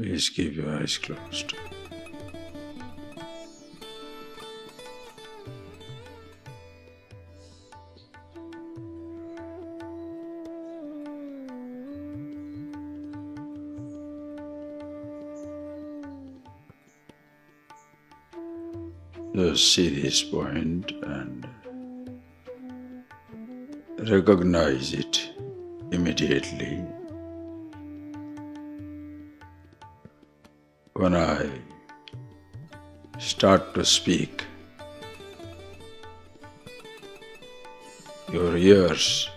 Please keep your eyes closed. Just see this point and recognize it immediately. When I start to speak, your ears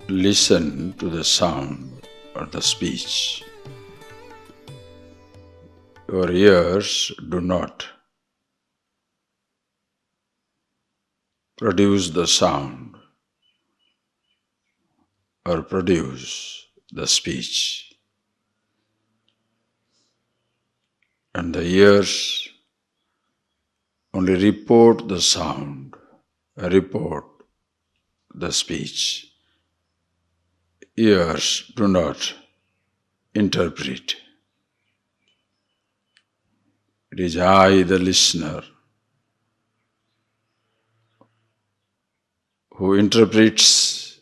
listen to the sound or the speech. Your ears do not produce the sound or produce the speech. And the ears only report the sound, report the speech. Ears do not interpret. It is I, the listener, who interprets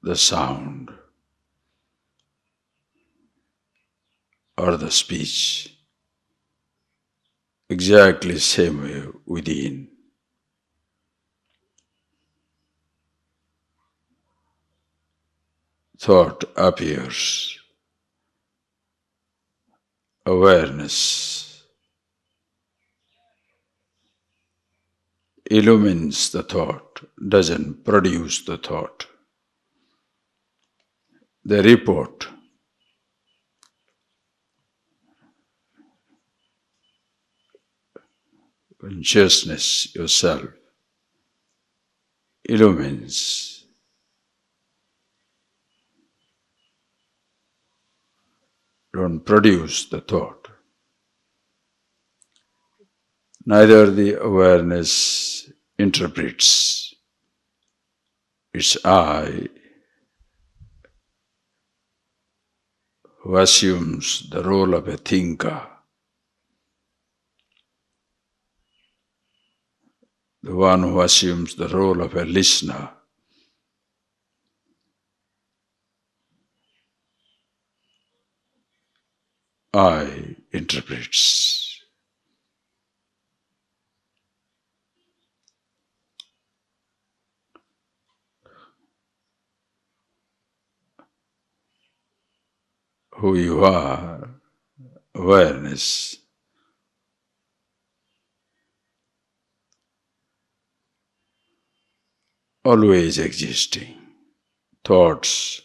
the sound or the speech. Exactly same way within. Thought appears, awareness illumines the thought, doesn't produce the thought. They report. Consciousness yourself illumines. Don't produce the thought. Neither the awareness interprets. It's I who assumes the role of a thinker, the one who assumes the role of a listener. I interprets. Who you are, awareness, always existing. Thoughts,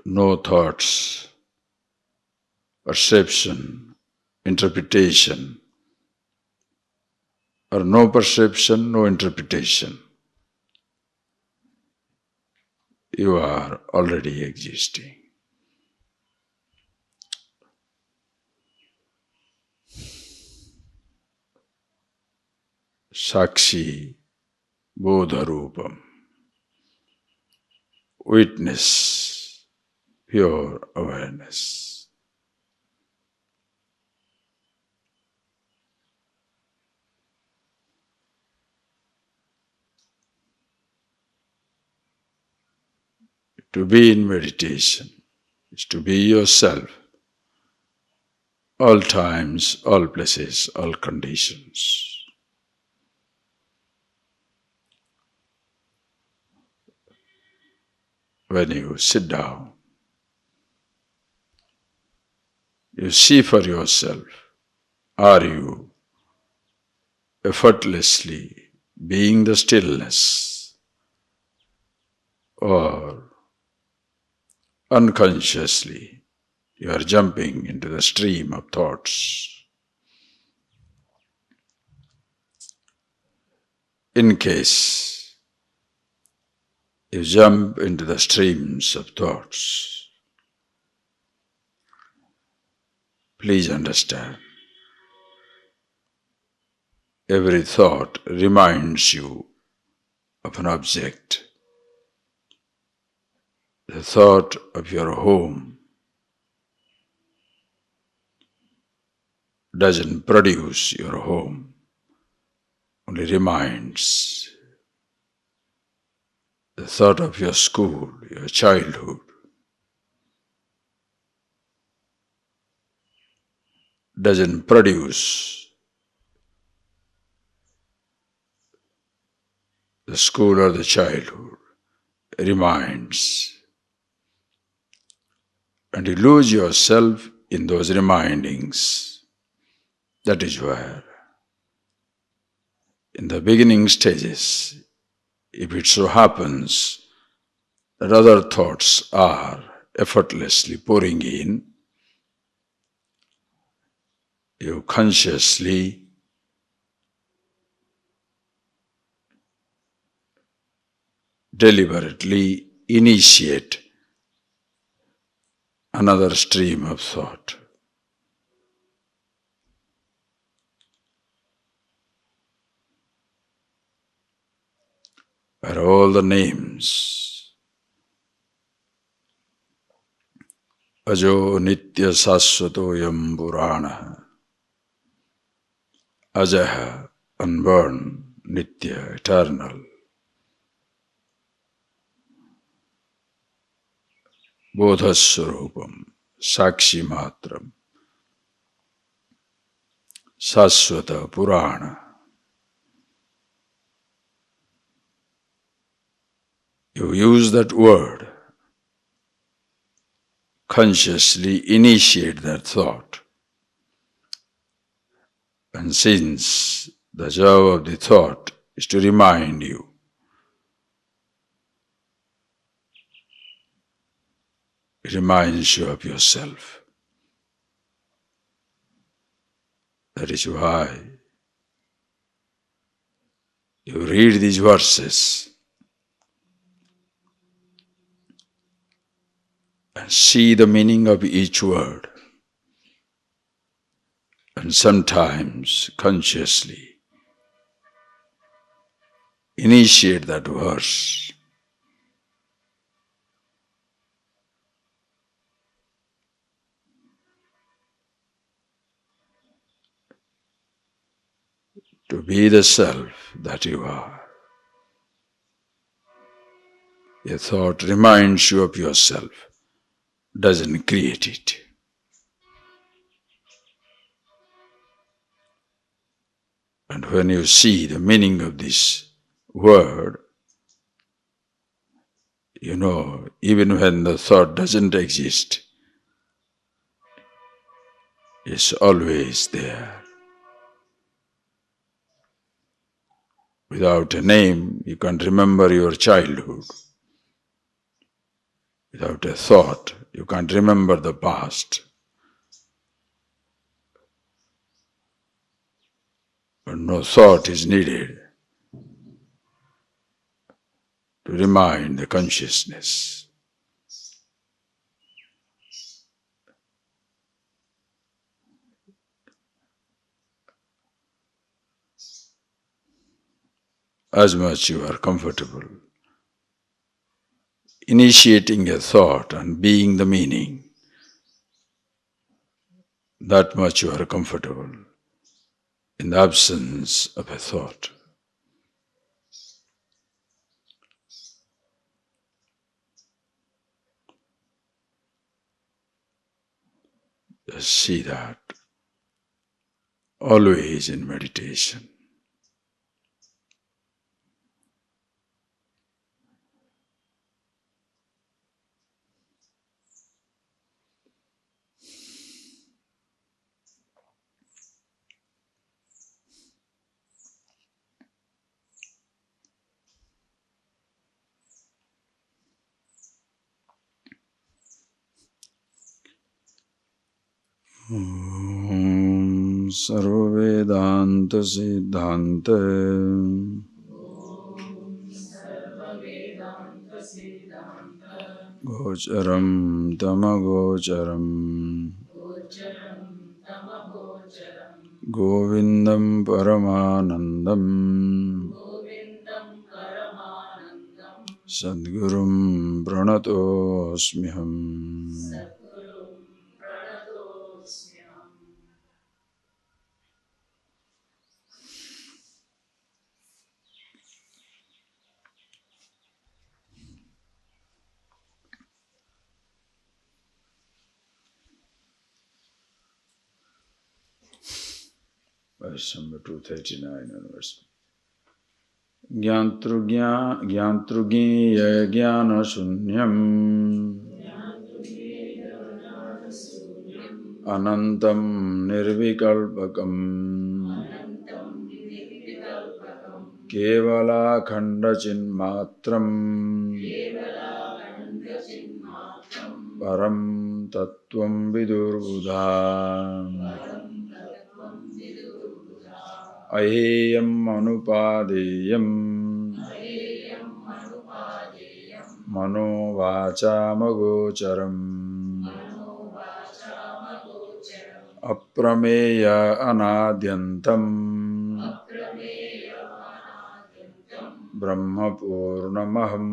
no thoughts, perception, interpretation, or no perception, no interpretation. You are already existing. Sakshi Bodharupam. Witness pure awareness. To be in meditation is to be yourself, all times, all places, all conditions. When you sit down, you see for yourself, are you effortlessly being the stillness, or unconsciously you are jumping into the stream of thoughts? In case you jump into the streams of thoughts, please understand, every thought reminds you of an object. The thought of your home doesn't produce your home, only reminds the thought of your school, your childhood. Doesn't produce the school or the childhood, reminds. And you lose yourself in those remindings. That is where, in the beginning stages, if it so happens that other thoughts are effortlessly pouring in, you consciously deliberately initiate another stream of thought. Where all the names, Ajo Nitya Saswatoyam Purana, Ajaha, unborn, Nitya, eternal, Bodhaswarupam, Sakshi Matram, Saswata Purana. You use that word, consciously initiate that thought. And since the job of the thought is to remind you, it reminds you of yourself. That is why you read these verses and see the meaning of each word, and sometimes consciously initiate that verse. To be the self that you are. A thought reminds you of yourself, doesn't create it. And when you see the meaning of this word, you know, even when the thought doesn't exist, it's always there. Without a name, you can't remember your childhood. Without a thought, you can't remember the past. But no thought is needed to remind the consciousness. As much you are comfortable initiating a thought and being the meaning, that much you are comfortable in the absence of a thought. Just see that always in meditation. Om Sarva Vedanta Siddhante Gocharam Tamagocharam Govindam Paramanandam Sadgurum Pranatosmiham. verse number 239 onwards. Gyantrugiya jnana sunyam anantam nirvikalpakam kevala khanda chinmatram param tattvam vidurbuddha aheyam anupadeyam mano vachamagocharam aprameya anadyantam brahma purnamaham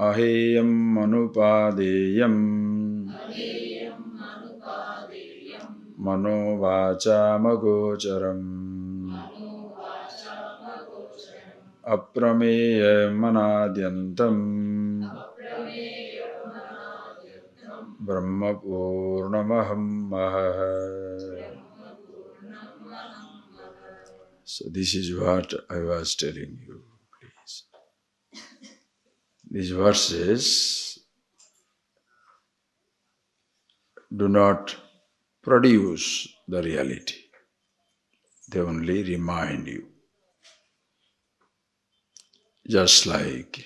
aheyam anupadeyam mano vachamagocharam aprameya manadyantam brahma purnamaham. So this is what I was telling you, please. These verses do not produce the reality. They only remind you. Just like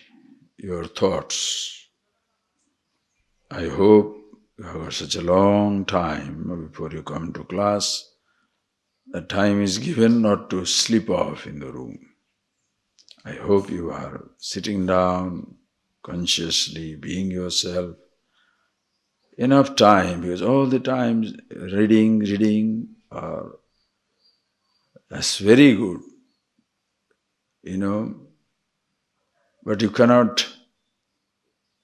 your thoughts. I hope you have got such a long time before you come to class. The time is given not to slip off in the room. I hope you are sitting down, consciously being yourself. Enough time, because all the time reading, that's very good, but you cannot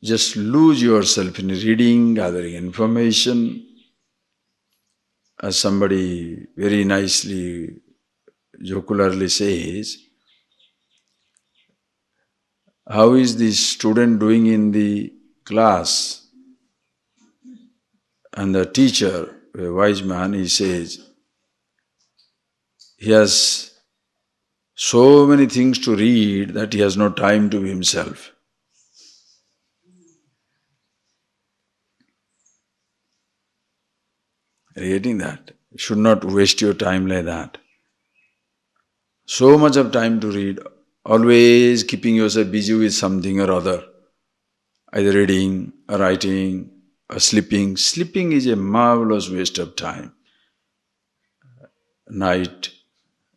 just lose yourself in reading, gathering information. As somebody very nicely, jocularly says, how is the student doing in the class? And the teacher, a wise man, he says, he has so many things to read that he has no time to himself. Are you getting that? You should not waste your time like that. So much of time to read, always keeping yourself busy with something or other, either reading, or writing, or sleeping. Sleeping is a marvelous waste of time. Night,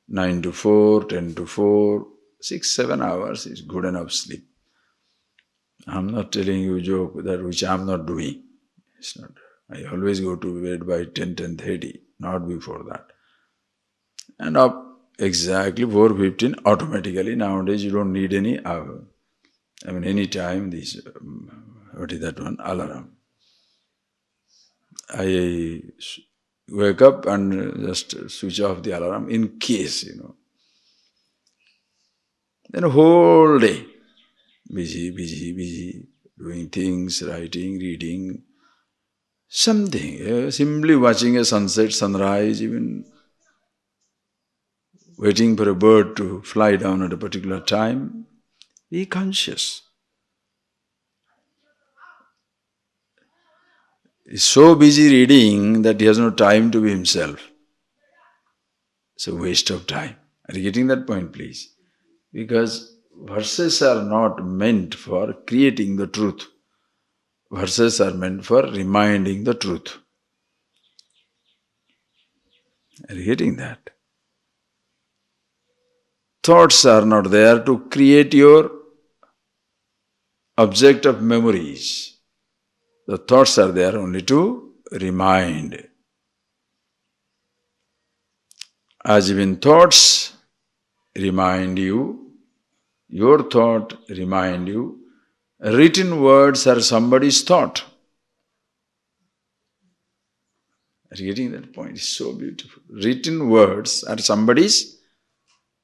9 to 4, 10 to 4, 6, 7 hours is good enough sleep. I'm not telling you a joke that which I'm not doing. It's not. I always go to bed by 10, 10:30, not before that. And up exactly 4:15 automatically. Nowadays you don't need any hour. Any time this, what is that one? Alarm. I wake up and just switch off the alarm in case, Then a whole day, busy, doing things, writing, reading, something, simply watching a sunset, sunrise, even waiting for a bird to fly down at a particular time. Be conscious. He's so busy reading that he has no time to be himself. It's a waste of time. Are you getting that point, please? Because verses are not meant for creating the truth. Verses are meant for reminding the truth. Are you getting that? Thoughts are not there to create your object of memories. The thoughts are there only to remind. As even thoughts remind you, your thought remind you, written words are somebody's thought. Are you getting that point? It's so beautiful. Written words are somebody's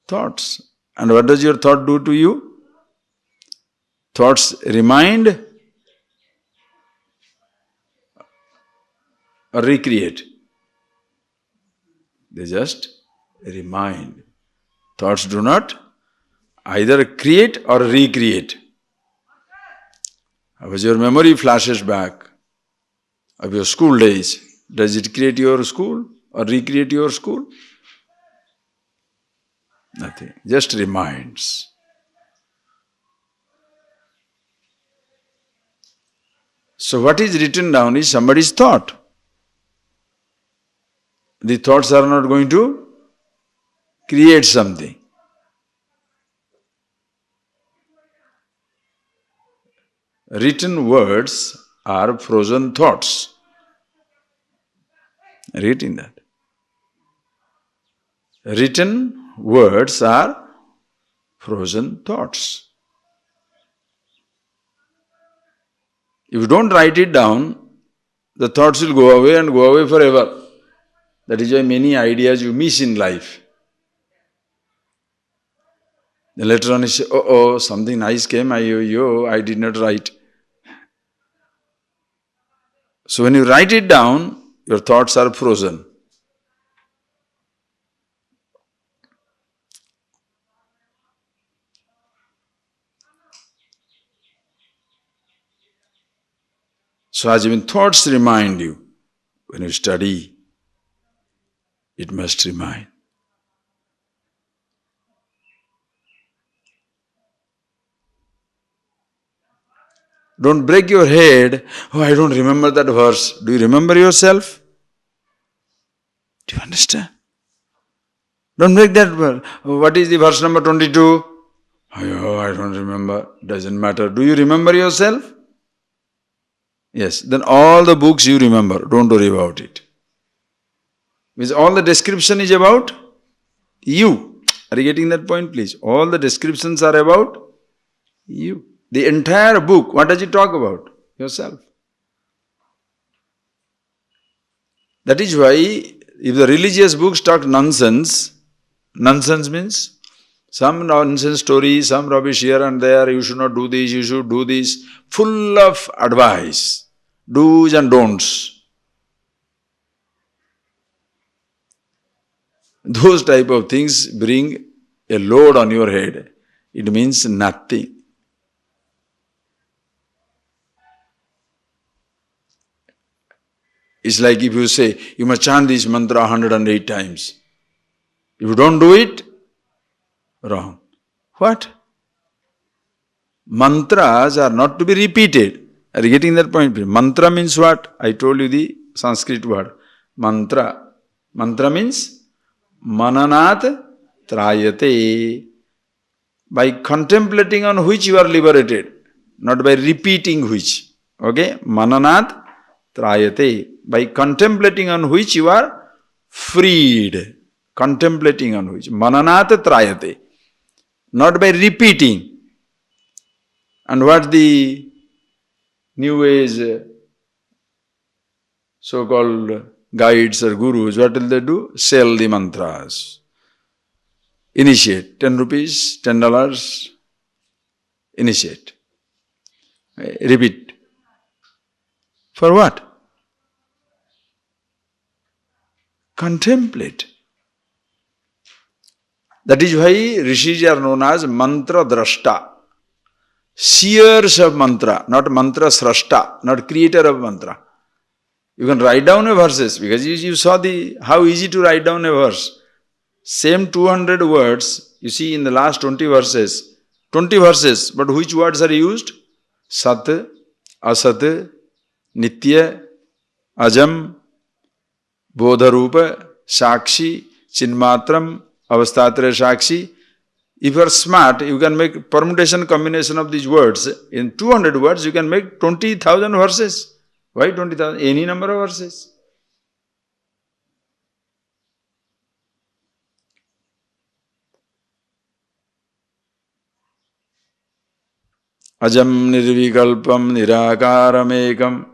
thoughts. And what does your thought do to you? Thoughts remind or recreate. They just remind. Thoughts do not either create or recreate. As your memory flashes back of your school days, does it create your school or recreate your school? Nothing. Just reminds. So what is written down is somebody's thought. The thoughts are not going to create something. Written words are frozen thoughts. Reading that. Written words are frozen thoughts. If you don't write it down, the thoughts will go away and go away forever. That is why many ideas you miss in life. Then later on you say, oh, something nice came, I did not write. So when you write it down, your thoughts are frozen. So as even thoughts remind you, when you study, it must remind. Don't break your head, oh, I don't remember that verse. Do you remember yourself? Do you understand? Don't break that verse. What is the verse number 22? Oh, I don't remember. Doesn't matter. Do you remember yourself? Yes. Then all the books you remember. Don't worry about it. Because all the description is about you. Are you getting that point, please? All the descriptions are about you. The entire book, what does it talk about? Yourself. That is why, if the religious books talk nonsense, nonsense means some nonsense story, some rubbish here and there, you should not do this, you should do this, full of advice, do's and don'ts. Those type of things bring a load on your head. It means nothing. It's like if you say, you must chant this mantra 108 times. If you don't do it, wrong. What? Mantras are not to be repeated. Are you getting that point? Mantra means what? I told you the Sanskrit word. Mantra. Mantra means mananat trayate. By contemplating on which you are liberated, not by repeating which. Okay? Mananat trayate. By contemplating on which you are freed. Contemplating on which. Mananat trayate. Not by repeating. And what the New Age so-called guides or gurus, what will they do? Sell the mantras. Initiate. 10 rupees, $10. Initiate. Repeat. For what? Contemplate. That is why rishis are known as mantra drashta. Seers of mantra, not mantra srashta, not creator of mantra. You can write down a verses because you saw how easy to write down a verse. Same 200 words, you see in the last 20 verses, but which words are used? Sat, Asat, Nitya, Ajam, Bodharupa, Sakshi, Chinmatram, Avastatra Sakshi. If you are smart, you can make permutation combination of these words. In 200 words, you can make 20,000 verses. Why 20,000? Any number of verses. Ajam nirvikalpam nirakaramekam.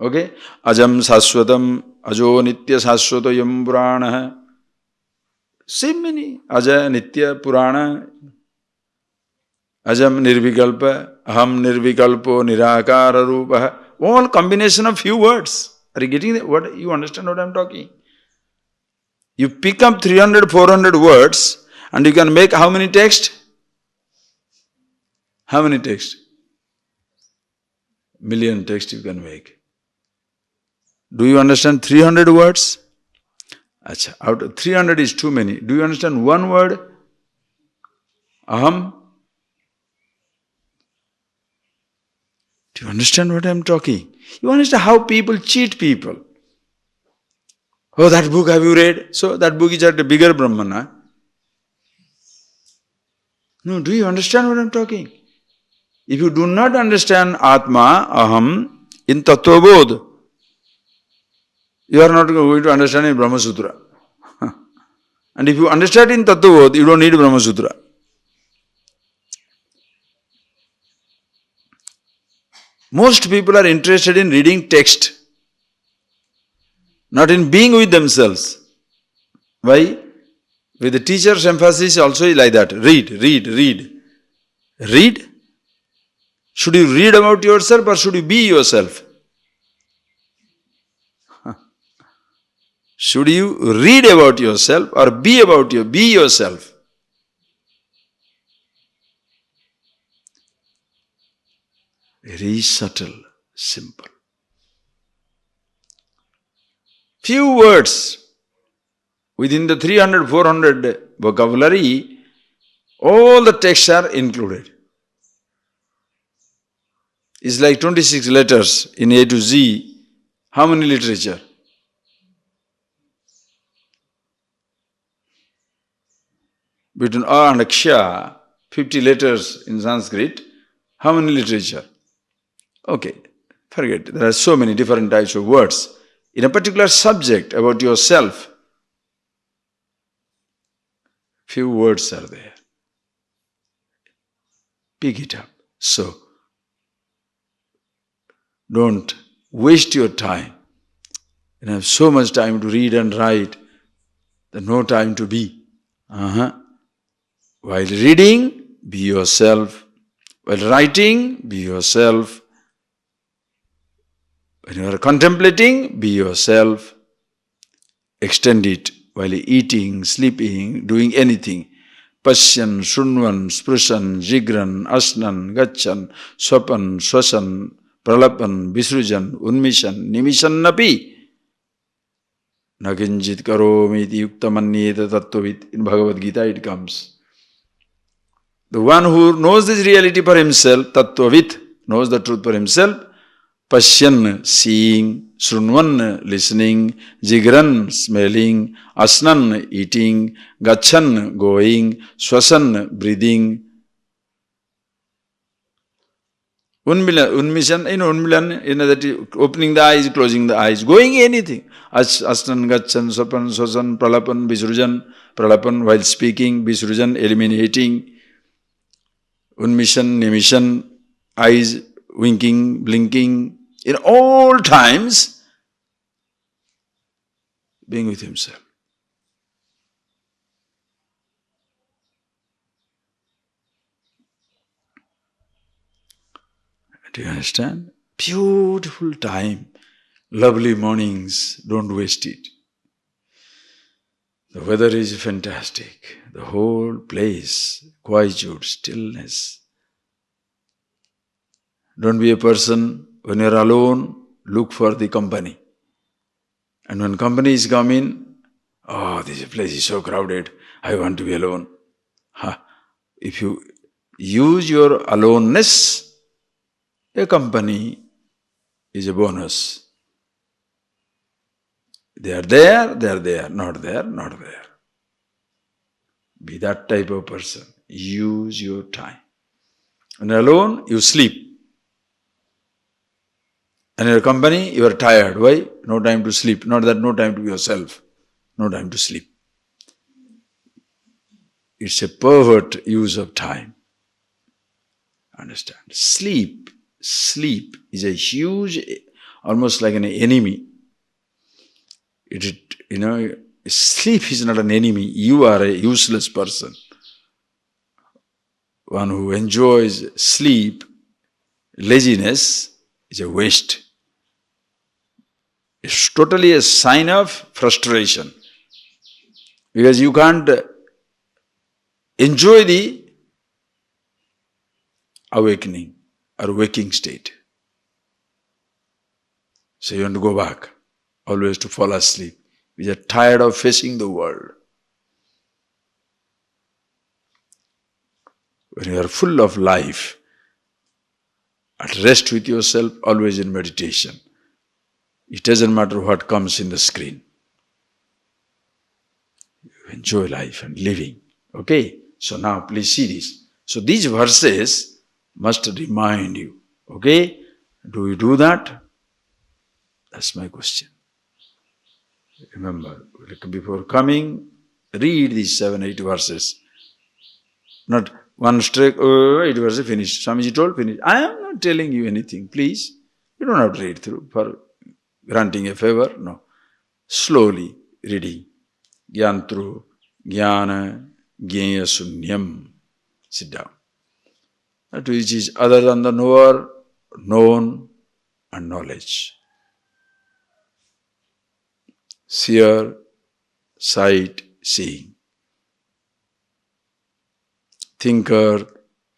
Okay? Ajam saswatam ajo nitya saswatoyam purana. Same meaning. Aja nitya purana. Ajam nirvikalpa aham nirvikalpo nirakara rupa. All combination of few words. Are you getting that? What, you understand what I am talking? You pick up 300, 400 words and you can make how many text? How many text? Million text you can make. Do you understand 300 words? Achha, out of 300 is too many. Do you understand one word? Aham? Do you understand what I am talking? You understand how people cheat people? Oh, that book have you read? So that book is at a bigger Brahmana. No, do you understand what I am talking? If you do not understand Atma, Aham, in Tattva Bodh, you are not going to understand in Brahma Sutra. And if you understand in Tattva Bodh, you don't need Brahma Sutra. Most people are interested in reading text, not in being with themselves. Why? With the teacher's emphasis also is like that. Read, read, read. Read? Should you read about yourself or should you be yourself? Should you read about yourself or be yourself? Very subtle, simple. Few words within the 300, 400 vocabulary, all the texts are included. It's like 26 letters in A to Z. How many literature? Between A and Ksha, 50 letters in Sanskrit. How many literature? Okay, forget. There are so many different types of words. In a particular subject about yourself, few words are there. Pick it up. So, don't waste your time. You have so much time to read and write, there's no time to be. While reading, be yourself. While writing, be yourself. When you are contemplating, be yourself. Extend it while eating, sleeping, doing anything. Pashyan, Shunvan, Sprushan, Jigran, Asnan, Gachan, Swapan, Swasan, Pralapan, Visrujan, Unmishan, Nimishan Napi. Nakinjit karomiti yuktamanyeta tattvavit. In Bhagavad Gita it comes. The one who knows this reality for himself, tattvavit, knows the truth for himself, Pashyan, seeing, Shrunvan, listening, Jigran, smelling, Asnan, eating, Gachan, going, Swasan, breathing, Unmishan, Unmilan, that opening the eyes, closing the eyes, going anything. Asnan, Gachan, Swapan, Swasan, Pralapan, Visrujan, Pralapan while speaking, Visrujan, eliminating, Unmishan, Nimishan, eyes, winking, blinking, in all times, being with himself. Do you understand? Beautiful time, lovely mornings, don't waste it. The weather is fantastic, the whole place, quietude, stillness. Don't be a person, when you're alone, look for the company. And when company is coming, oh, this place is so crowded, I want to be alone. If you use your aloneness, a company is a bonus. They are there, not there, not there. Be that type of person. Use your time. When you're alone, you sleep. And in your company, you are tired. Why? No time to sleep. Not that no time to yourself. No time to sleep. It's a pervert use of time. Understand? Sleep is a huge, almost like an enemy. Sleep is not an enemy. You are a useless person. One who enjoys sleep, laziness, is a waste. It's totally a sign of frustration. Because you can't enjoy the awakening or waking state. So you want to go back, always to fall asleep. We are tired of facing the world. When you are full of life, at rest with yourself, always in meditation. It doesn't matter what comes in the screen. You enjoy life and living. Okay? So now please see this. So these verses must remind you. Okay? Do you do that? That's my question. Remember, before coming, read these 7-8 verses. Not one straight, 8 verses finished. Swamiji told, finish. I am not telling you anything, please. You don't have to read through for granting a favor. No. Slowly reading. Gyantru, Jnana, Jnaya Sunyam. Sit down. That which is other than the knower, known, and knowledge. Seer, sight, seeing. Thinker,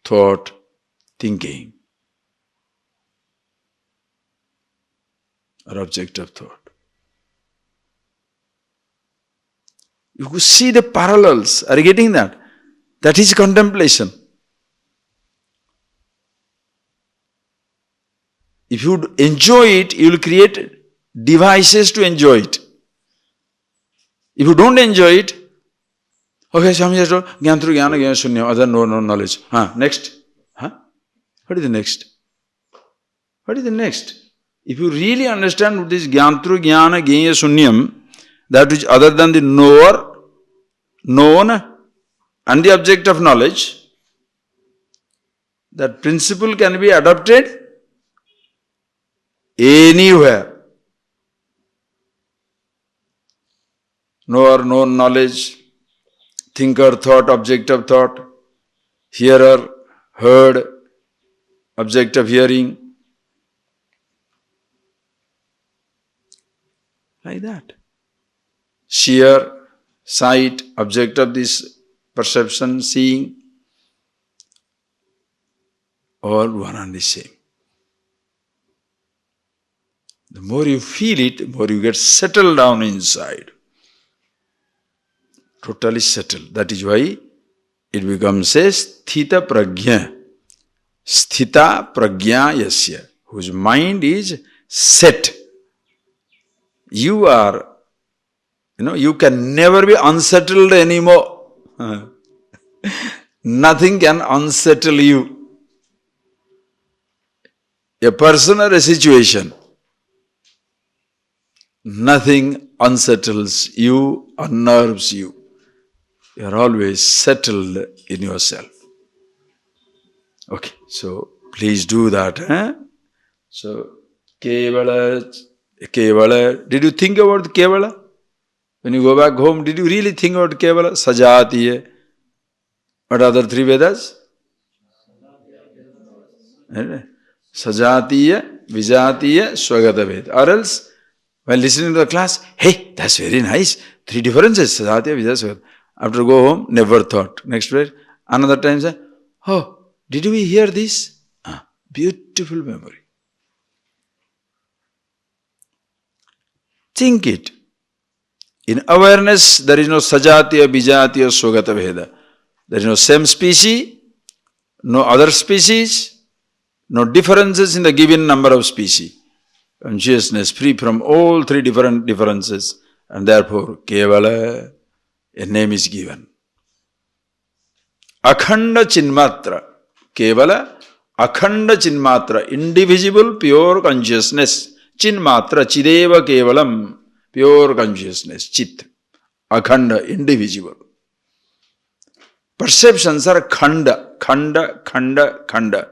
thought, thinking. Or object of thought. You could see the parallels. Are you getting that? That is contemplation. If you enjoy it, you will create devices to enjoy it. If you don't enjoy it, okay, Swami has told, Gyantru Jnana Jnana Sunyam, other no knowledge. Next. What is the next? What is the next? If you really understand this Gyantru Jnana Jnana Sunyam, that which other than the knower, known, and the object of knowledge, that principle can be adopted anywhere. Knower, known, knowledge, thinker, thought, object of thought, hearer, heard, object of hearing. Like that. Seer, sight, object of this perception, seeing, all one and the same. The more you feel it, the more you get settled down inside. Totally settled. That is why it becomes a sthita prajna. Sthita prajna yasya. Whose mind is set. You are, you can never be unsettled anymore. Nothing can unsettle you. A person or a situation. Nothing unsettles you, unnerves you. You are always settled in yourself. Okay, so please do that. So, Kevala, did you think about Kevala? When you go back home, did you really think about Kevala? Sajatiya. What are the three Vedas? Sajatiya, Vijatiya, Swagata Veda. Or else, while listening to the class, hey, that's very nice. 3 differences, Sajatiya, Vijatiya, Swagata. After go home, never thought. Next day, another time say, oh, did we hear this? Beautiful memory. Think it. In awareness, there is no Sajatiya, Bijatiya, Swagata Veda. There is no same species, no other species, no differences in the given number of species. Consciousness free from all 3 different differences, and therefore, Kevala, a name is given. Akhanda Chinmatra. Kevala, Akhanda Chinmatra. Indivisible, pure consciousness. Chinmatra, Chideva Kevalam. Pure consciousness. Chit. Akhanda, indivisible. Perceptions are khanda. Khanda, khanda, khanda.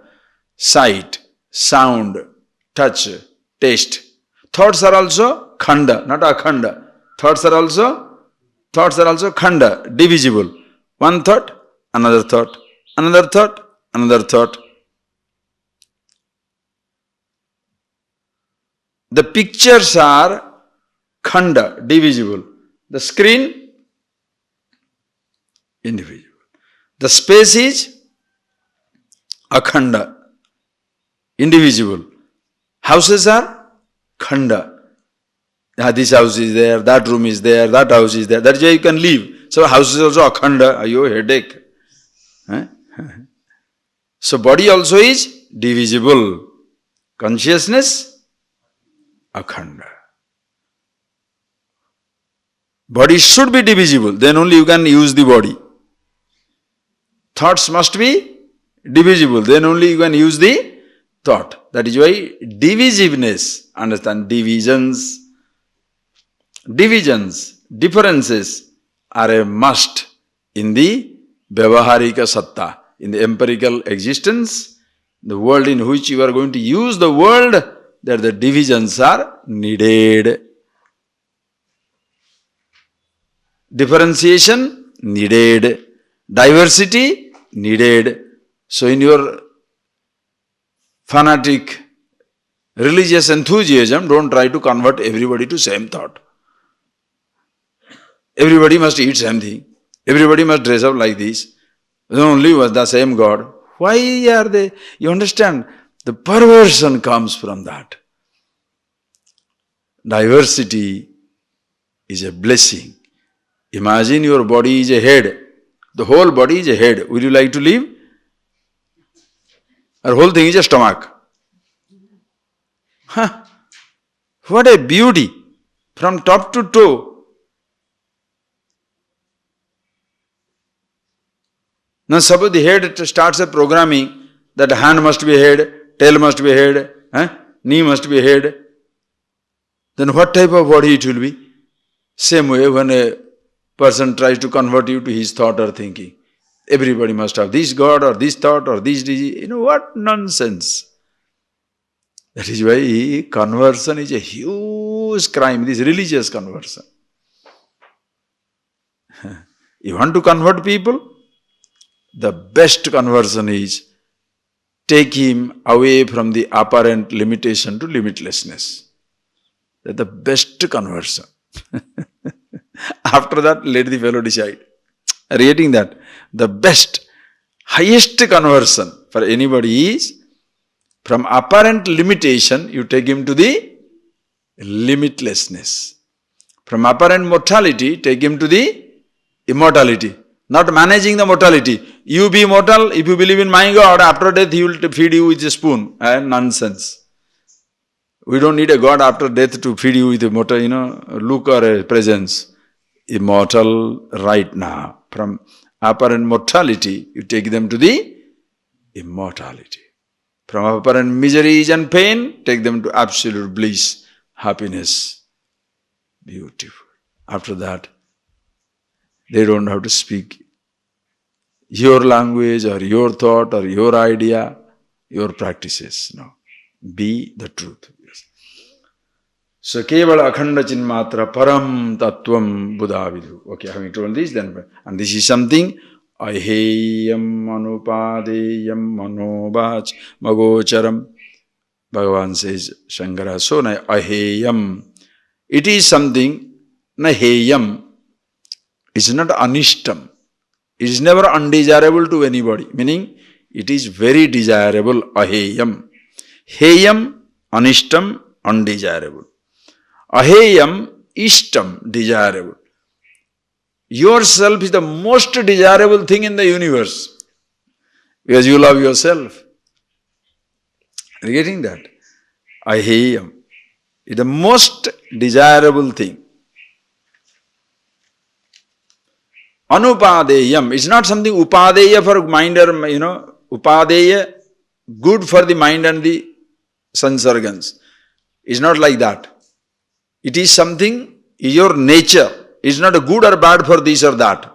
Sight, sound, touch, taste. Thoughts are also khanda, not akhanda. Thoughts are also khanda, divisible. One thought, another thought, another thought, another thought. The pictures are khanda, divisible. The screen, indivisible. The space is akhanda, indivisible. Houses are khanda. This house is there, that room is there, that house is there. That's why you can live. So house is also akhanda. Ayo, headache. So body also is divisible. Consciousness, akhanda. Body should be divisible, then only you can use the body. Thoughts must be divisible, then only you can use the thought. That is why divisiveness, understand, divisions, differences are a must in the Vyavaharika Satta, in the empirical existence, the world in which you are going to use the world, that the divisions are needed. Differentiation needed. Diversity needed. So in your fanatic religious enthusiasm, don't try to convert everybody to same thought. Everybody must eat same thing. Everybody must dress up like this. Only was the same God. Why are they? You understand? The perversion comes from that. Diversity is a blessing. Imagine your body is a head. The whole body is a head. Would you like to live? Our whole thing is a stomach. What a beauty! From top to toe. Now suppose the head starts a programming that hand must be head, tail must be head, knee must be head. Then what type of body it will be? Same way when a person tries to convert you to his thought or thinking. Everybody must have this God or this thought or this disease. You know what nonsense. That is why conversion is a huge crime, this religious conversion. You want to convert people? The best conversion is take him away from the apparent limitation to limitlessness. That's the best conversion. After that, let the fellow decide. Are you getting that? The best, highest conversion for anybody is from apparent limitation, you take him to the limitlessness. From apparent mortality, take him to the immortality. Not managing the mortality. You be immortal, if you believe in my God, after death he will feed you with a spoon. Nonsense. We don't need a God after death to feed you with a mortal, look or a presence. Immortal right now. From apparent mortality, you take them to the immortality. From apparent miseries and pain, take them to absolute bliss, happiness. Beautiful. After that, they don't have to speak your language or your thought or your idea, your practices. No. Be the truth. Yes. So, kevala akhanda chinmatra param tattvam buddhavidhu. Okay, having told this, then, and this is something, aheyam anupadeyam manobach magocharam. Bhagavan says, Shankara, so na aheyam. It is something, na heyam. It's not anishtam. It is never undesirable to anybody. Meaning, it is very desirable. Aheyam. Heyam, anishtam, undesirable. Aheyam, ishtam, desirable. Yourself is the most desirable thing in the universe. Because you love yourself. Are you getting that? Aheyam is the most desirable thing. Anupadeyam is not something upadeya for mind or, upadeya, good for the mind and the sense organs. It's not like that. It is something, is your nature. It's not a good or bad for this or that.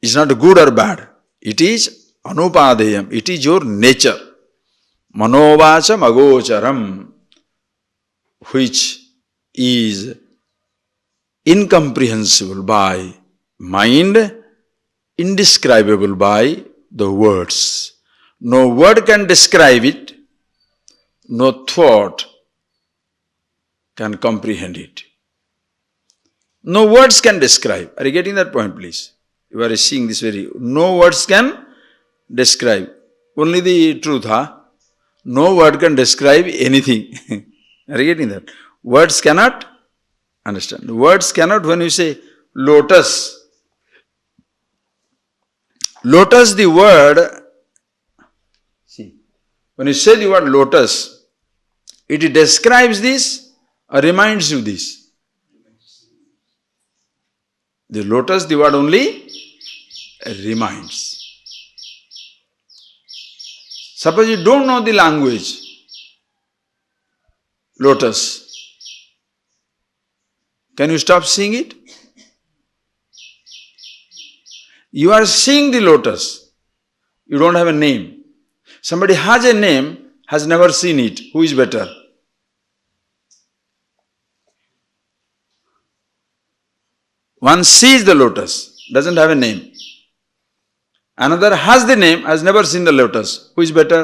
It's not good or bad. It is anupadeyam. It is your nature. Manovacha magocharam, which is incomprehensible by mind, indescribable by the words. No word can describe it, no thought can comprehend it. No words can describe. Are you getting that point, please? You are seeing this no words can describe. Only the truth, huh? No word can describe anything. Are you getting that? Words cannot understand. Words cannot, when you say lotus, lotus, the word, see, when you say the word lotus, it describes this or reminds you this. The lotus, the word only reminds. Suppose you don't know the language, lotus, can you stop seeing it? You are seeing the lotus. You don't have a name. Somebody has a name, has never seen it. Who is better? One sees the lotus, doesn't have a name. Another has the name, has never seen the lotus. Who is better?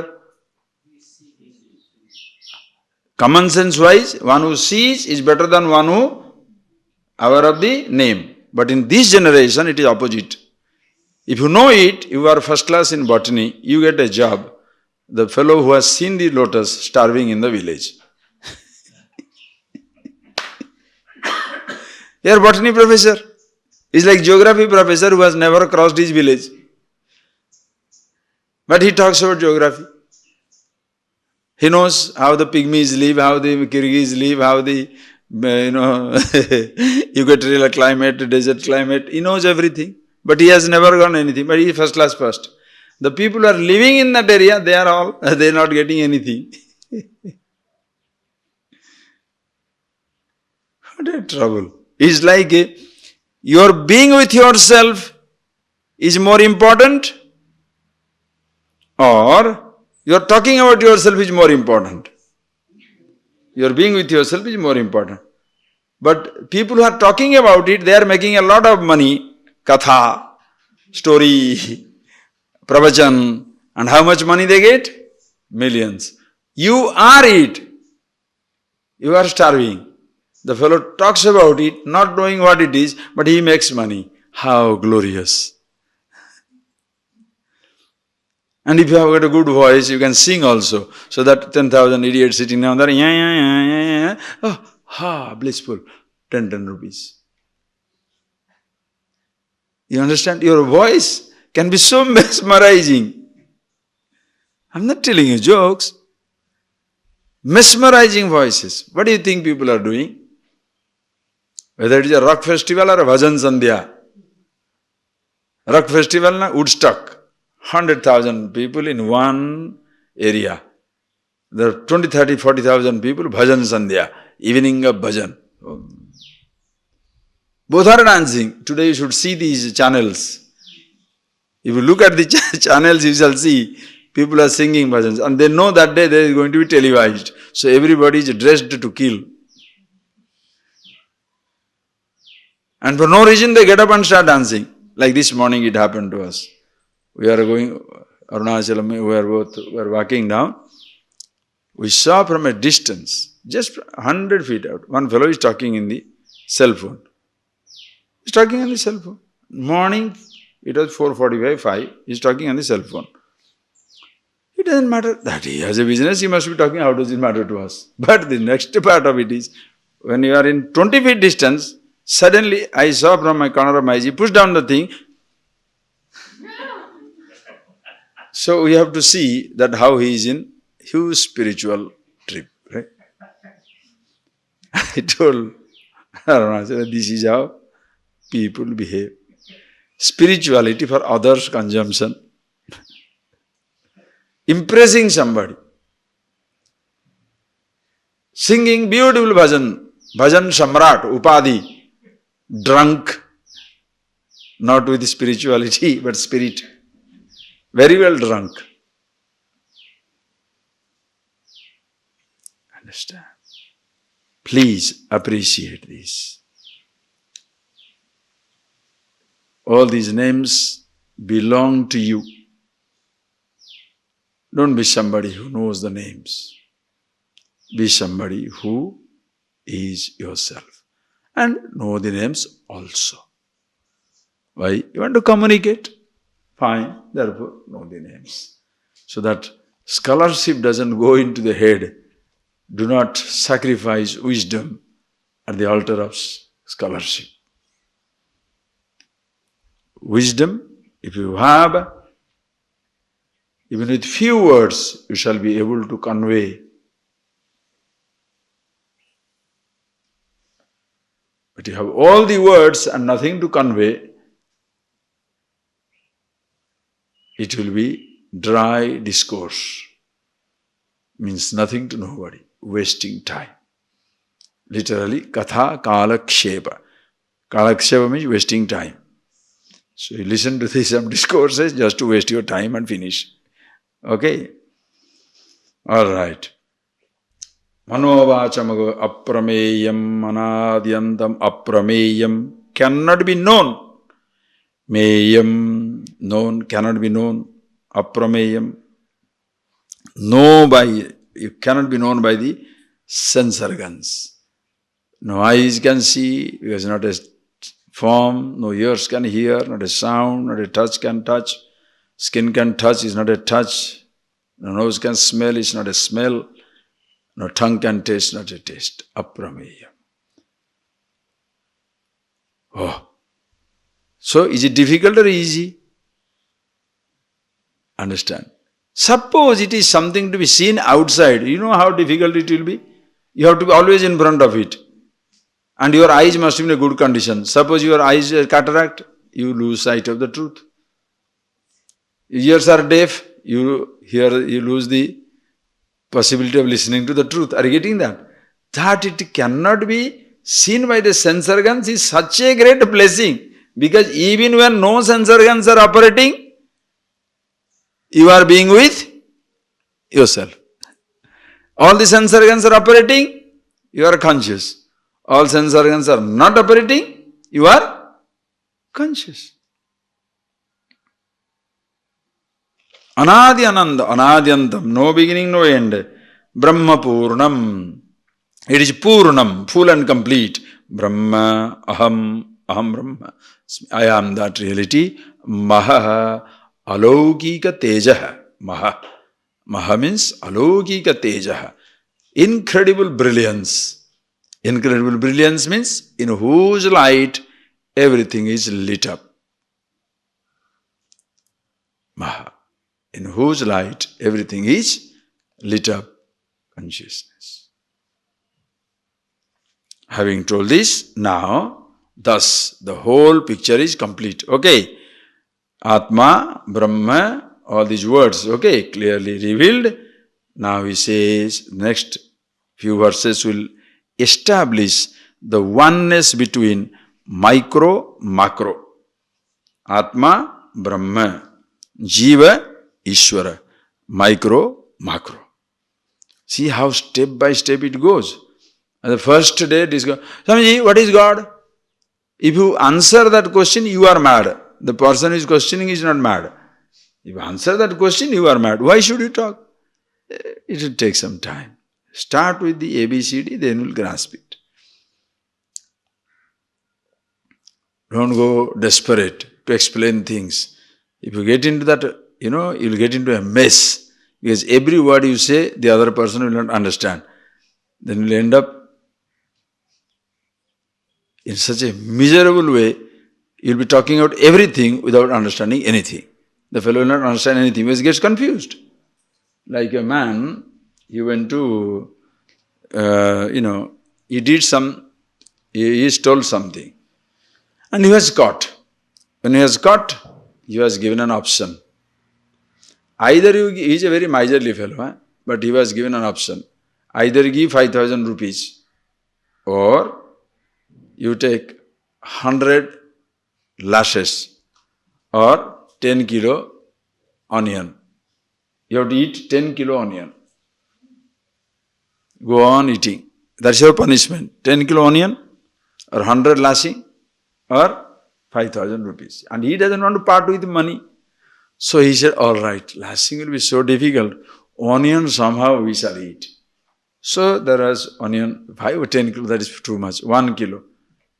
Common sense wise, one who sees is better than one who aware of the name. But in this generation, it is opposite. If you know it, you are first class in botany, you get a job. The fellow who has seen the lotus starving in the village. You are botany professor. He's like geography professor who has never crossed his village. But he talks about geography. He knows how the pygmies live, how the Kyrgyz live, how the, equatorial climate, desert climate. He knows everything. But he has never gone anything. But he is first class first. The people who are living in that area, they are not getting anything. What a trouble. It's like your being with yourself is more important, or your talking about yourself is more important. Your being with yourself is more important. But people who are talking about it, they are making a lot of money, katha, story, pravachan, and how much money they get? Millions. You are it. You are starving. The fellow talks about it, not knowing what it is, but he makes money. How glorious. And if you have got a good voice, you can sing also. So that 10,000 idiots sitting down there, blissful, 10 rupees. You understand? Your voice can be so mesmerizing. I'm not telling you jokes. Mesmerizing voices. What do you think people are doing? Whether it is a rock festival or a bhajan sandhya. Rock festival, Woodstock. 100,000 people in one area. There are 20, 30, 40,000 people, bhajan sandhya, evening of bhajan. Both are dancing. Today you should see these channels. If you look at the channels, you shall see people are singing bhajans. And they know that day there is going to be televised. So everybody is dressed to kill. And for no reason they get up and start dancing. Like this morning it happened to us. We are going, Arunachalam, we are walking down. We saw from a distance, just 100 feet out, one fellow is talking in the cell phone. He's talking on the cell phone. Morning, it was 4:45, 5, he's talking on the cell phone. It doesn't matter that he has a business, he must be talking, how does it matter to us? But the next part of it is, when you are in 20 feet distance, suddenly I saw from my corner of my eye, he pushed down the thing. So we have to see that how he is in huge spiritual trip, right? I told Arunachal, this is how people behave. Spirituality for others' consumption. Impressing somebody. Singing beautiful bhajan. Bhajan Samrat, Upadhi. Drunk. Not with spirituality, but spirit. Very well drunk. Understand? Please appreciate this. All these names belong to you. Don't be somebody who knows the names. Be somebody who is yourself. And know the names also. Why? You want to communicate? Fine, therefore know the names. So that scholarship doesn't go into the head. Do not sacrifice wisdom at the altar of scholarship. Wisdom, if you have, even with few words, you shall be able to convey. But you have all the words and nothing to convey, it will be dry discourse. Means nothing to nobody, wasting time. Literally, katha kalakshepa. Kalakshepa means wasting time. So you listen to some discourses just to waste your time and finish. Okay? Alright. Manovachamago aprameyam anadyantam aprameyam cannot be known. Meyam, known, cannot be known. Aprameyam. It cannot be known by the sense organs. No eyes can see, because not a form, no ears can hear, not a sound, not a touch can touch. Skin can touch, is not a touch. No nose can smell, is not a smell. No tongue can taste, not a taste. Aprameya. Oh. So, is it difficult or easy? Understand. Suppose it is something to be seen outside. You know how difficult it will be? You have to be always in front of it. And your eyes must be in a good condition. Suppose your eyes are cataract, you lose sight of the truth. Ears are deaf, you lose the possibility of listening to the truth. Are you getting that? That it cannot be seen by the sense organs is such a great blessing. Because even when no sense organs are operating, you are being with yourself. All the sense organs are operating, you are conscious. All sense organs are not operating, you are conscious. Anadi Ananda, Anadyantam, no beginning, no end. Brahma Purnam. It is Purnam, full and complete. Brahma, Aham Brahma. I am that reality. Maha, Alaukika Tejaha. Maha means Alaukika Tejaha. Incredible brilliance. Incredible brilliance means in whose light everything is lit up. Maha. In whose light everything is lit up. Consciousness. Having told this, now, thus, the whole picture is complete. Okay. Atma, Brahma, all these words, okay, clearly revealed. Now he says, next few verses will establish the oneness between micro, macro. Atma, Brahma, Jiva, Ishvara, micro, macro. See how step by step it goes. And the first day it is God. Swamiji, what is God? If you answer that question, you are mad. The person who is questioning is not mad. If you answer that question, you are mad. Why should you talk? It will take some time. Start with the ABCD, then you will grasp it. Don't go desperate to explain things. If you get into that, you will get into a mess. Because every word you say, the other person will not understand. Then you will end up in such a miserable way, you will be talking out everything without understanding anything. The fellow will not understand anything because he gets confused. Like a man, he went to, he stole something. And he was caught. When he was caught, he was given an option. Either he is a very miserly fellow, but he was given an option. Either give 5,000 rupees or you take 100 lashes or 10 kilo onion. You have to eat 10 kilo onion. Go on eating. That's your punishment. 10 kilo onion or 100 lashing or 5,000 rupees. And he doesn't want to part with money. So he said, all right, lashing will be so difficult. Onion somehow we shall eat. So there was onion, 5 or 10 kilo, that is too much. 1 kilo.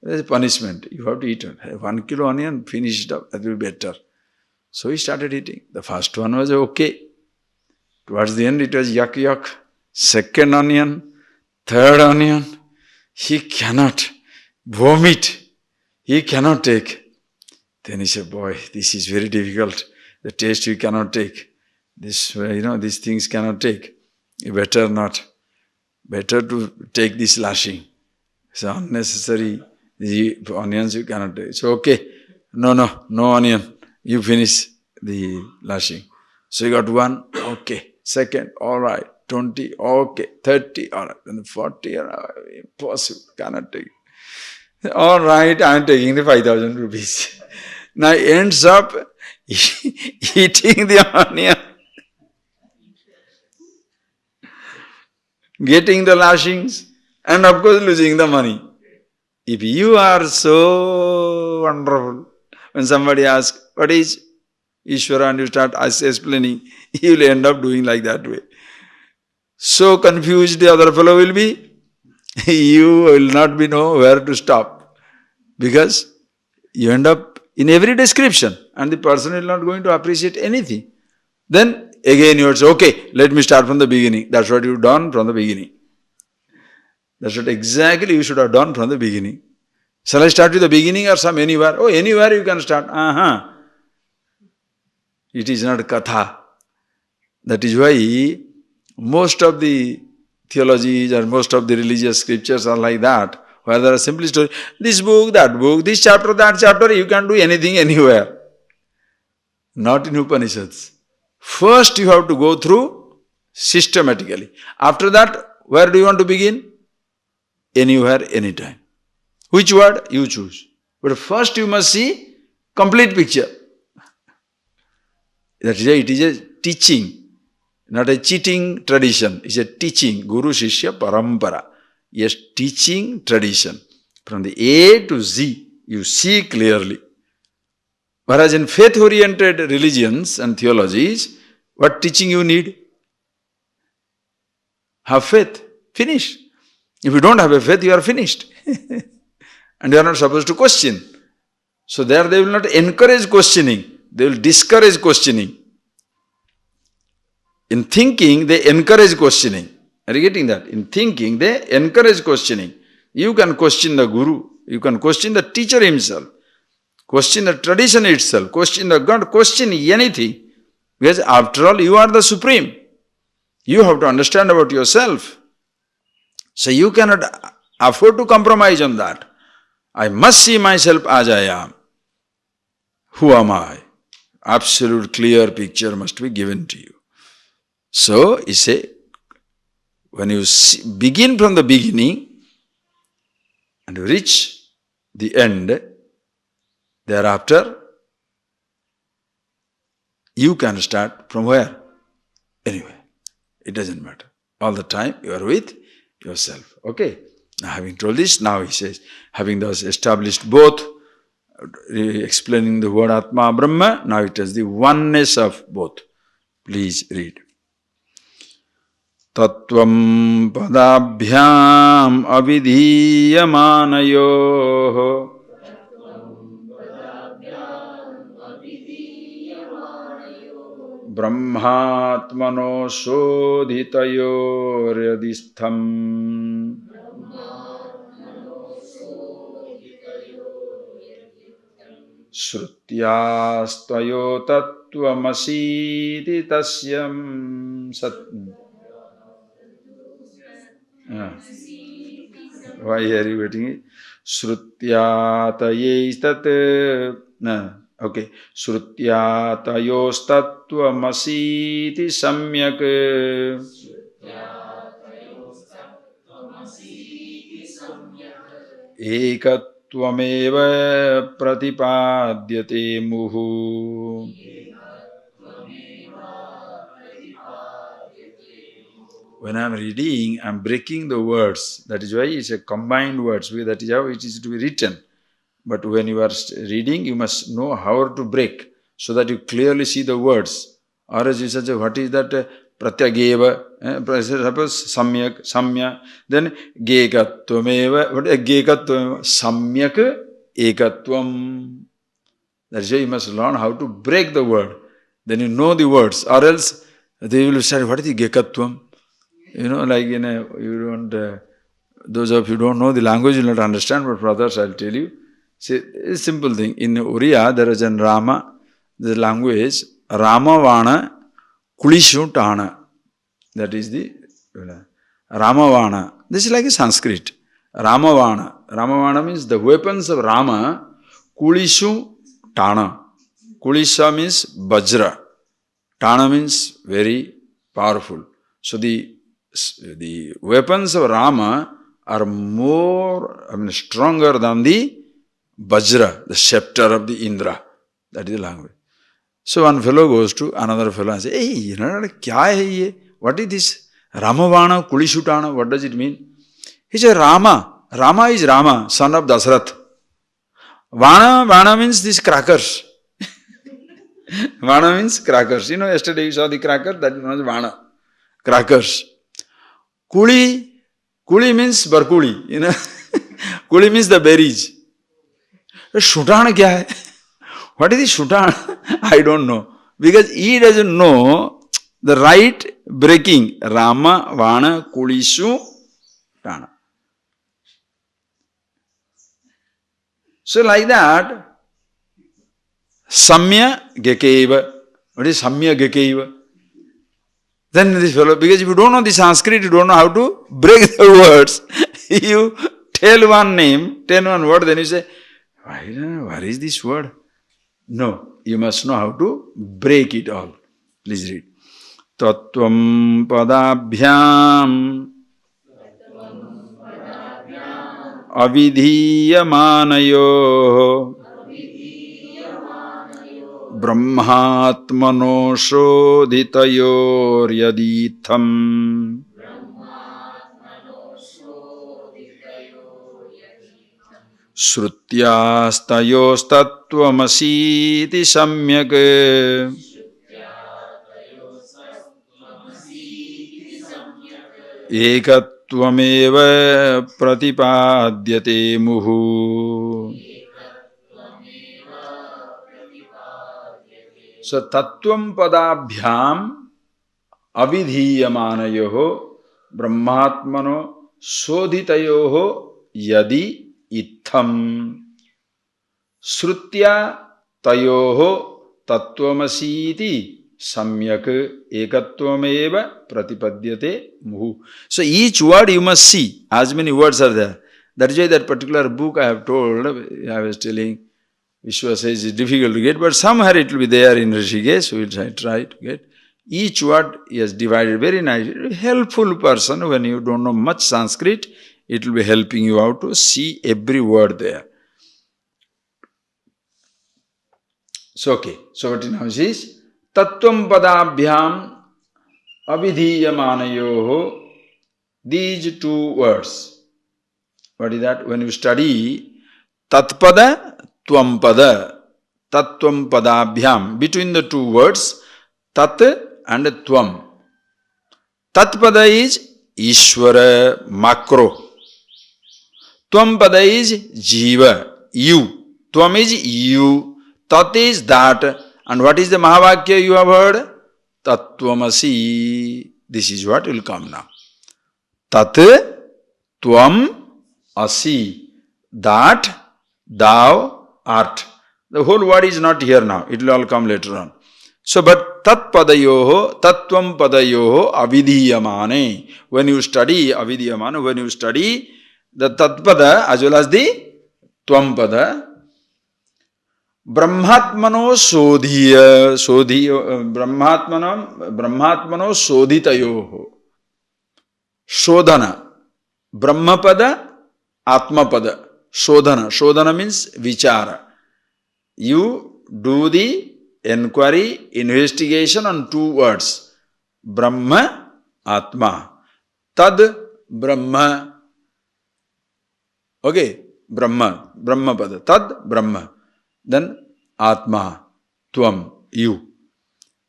That is punishment. You have to eat it. 1 kilo onion, finish it up, that will be better. So he started eating. The first one was okay. Towards the end it was yuck yuck. Second onion, third onion, he cannot vomit. He cannot take. Then he said, boy, this is very difficult. The taste you cannot take. These things cannot take. You better not. Better to take this lashing. It's unnecessary. The onions you cannot take. So okay, no onion. You finish the lashing. So you got 1, okay. Second, all right. 20, okay. 30, all right. And 40, impossible. Cannot take it. All right, I am taking the 5,000 rupees. Now he ends up eating the onion, getting the lashings, and of course losing the money. If you are so wonderful, when somebody asks, what is Ishvara, and you start explaining, you will end up doing like that way. So confused the other fellow will be, you will not be know where to stop. Because you end up in every description and the person will not going to appreciate anything. Then again you will say, okay, let me start from the beginning. That's what you've done from the beginning. That's what exactly you should have done from the beginning. Shall I start with the beginning or some anywhere? Oh, anywhere you can start. It is not katha. That is why most of the theologies or most of the religious scriptures are like that, where there are simply stories. This book, that book, this chapter, that chapter, you can do anything, anywhere. Not in Upanishads. First you have to go through systematically. After that, where do you want to begin? Anywhere, anytime. Which word? You choose. But first you must see complete picture. That is why it is a teaching, not a cheating tradition. It's a teaching. Guru Shishya Parampara. Yes, teaching tradition. From the A to Z, you see clearly. Whereas in faith-oriented religions and theologies, what teaching you need? Have faith. Finish. If you don't have a faith, you are finished. And you are not supposed to question. So there they will not encourage questioning. They will discourage questioning. In thinking, they encourage questioning. Are you getting that? In thinking, they encourage questioning. You can question the Guru. You can question the teacher himself. Question the tradition itself. Question the God. Question anything. Because after all, you are the Supreme. You have to understand about yourself. So you cannot afford to compromise on that. I must see myself as I am. Who am I? Absolute clear picture must be given to you. So, he say, when you begin from the beginning and reach the end, thereafter, you can start from where? Anyway, it doesn't matter. All the time you are with yourself. Okay? Now, having told this, now he says, having thus established both, explaining the word Atma Brahma, now it is the oneness of both. Please read. Tattvam padabhyam avidhiyamanayoh brahmatmano sodhitayoryadistham Shrutyastayo tattvamasiti tasyam sat. Why are you waiting? Shrutyatayestat. Okay. Shrutyatayostattvamasiti samyak. Ekattvameva pratipadyate muhu. When I am reading, I am breaking the words. That is why it's a combined words. That is how it is to be written. But when you are reading, you must know how to break so that you clearly see the words. Or as you say, what is that pratyageva, suppose samyak, samya, then gekattvameva, what is gekattvameva? Samyak ekatvam. That's why you must learn how to break the word. Then you know the words, or else they will say, what is the gekatvam? Like you don't, those of you who don't know the language, you will not understand, but brothers, I'll tell you. See, it's a simple thing. In Oriya, there is an Rama, the language, Ramavana Kulishutana. That is the Ramavana. This is like a Sanskrit. Ramavana. Ramavana means the weapons of Rama, Kulishu Tana. Kulisha means Vajra. Tana means very powerful. So the weapons of Rama are more, stronger than the Vajra, the scepter of the Indra. That is the language. So one fellow goes to another fellow and says, hey, kya hai ye? What is this? Ramavana, Kulishutana, what does it mean? He said, Rama. Rama is Rama, son of Dasarath. Vana means these crackers. Vana means crackers. Yesterday you saw the cracker, that was Vana. Crackers. Kuli means barkuli. Kuli means the berries. Shutana kya hai? What is the Shutana? I don't know. Because he doesn't know the right breaking. Rama, Vana, Kulishu, Tana. So like that, Samya Gekeva. What is Samya Gekeva? Then this fellow, because if you don't know the Sanskrit, you don't know how to break the words. You tell one name, tell one word, then you say, what is this word? No, you must know how to break it all. Please read. Tattvam padabhyam avidhiyamanayo brahmatmano shodhitayor yaditham Shrutyastayostattvamasiti samyak ekatvameva pratipadyate muhu. So tattvam padabhyam avidhiyamanayoho brahmatmano shodhitayoho yadi Itham Shrutya Tayoho Tattvamasiti Samyak Ekatvameva Pratipadyate Muhu. So each word you must see. As many words are there. That is why that particular book I have told, I was telling, Vishwa says it's difficult to get, but somewhere it will be there in Rishikesh, we will try to get. Each word is divided very nicely. Helpful person, when you don't know much Sanskrit, it will be helping you out to see every word there. So, okay. So, what it now says? Tattvam padabhyam avidhiyamanayoho. These two words. What is that? When you study tatpada, twampada. Tattvam padabhyam. Between the two words, tat and tvam. Tatpada is Ishvara, macro. Twampada is Jiva, you. Tvam is you. Tat is that. And what is the Mahavakya you have heard? Tattvamasi. This is what will come now. Tat, tvam, asi. That, thou art. The whole word is not here now. It will all come later on. So, but tat padayoho, tattvam padayoho avidhiyamane. When you study avidhiyamane, when you study the tatpada as well as the twampada, brahmatmano brahmatmano sodhitayoho. Shodhana. Brahmapada, atmapada. Shodhana. Shodhana means vichara. You do the inquiry, investigation on two words. Brahma, Atma. Tad, Brahma. Okay, Brahma, Brahmapada. Tad, Brahma. Then Atma, Tvam, you.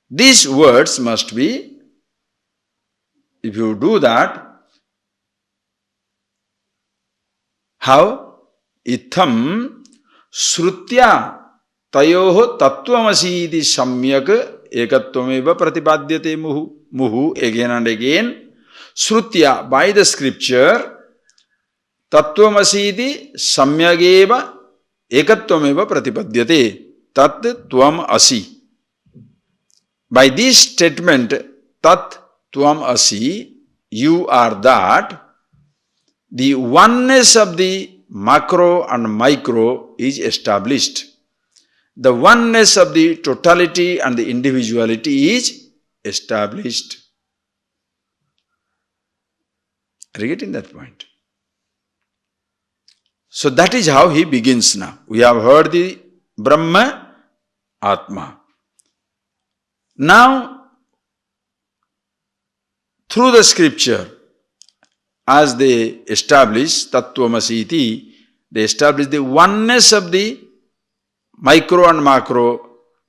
These words must be If you do that, how? Itham shrutya tayoho tattvamasi iti samyak ekattvameva pratipadyate muhu. Muhu, again and again. Shrutya, by the scripture, tattvamasi iti samyageva ekattvameva pratipadyate. Tat tvam asi. By this statement, tat tvam asi, you are that, the oneness of the macro and micro is established. The oneness of the totality and the individuality is established. Are you getting that point? So that is how he begins now. We have heard the Brahma, Atma. Now, through the scripture, as they establish Tattvamasi iti, they establish the oneness of the micro and macro,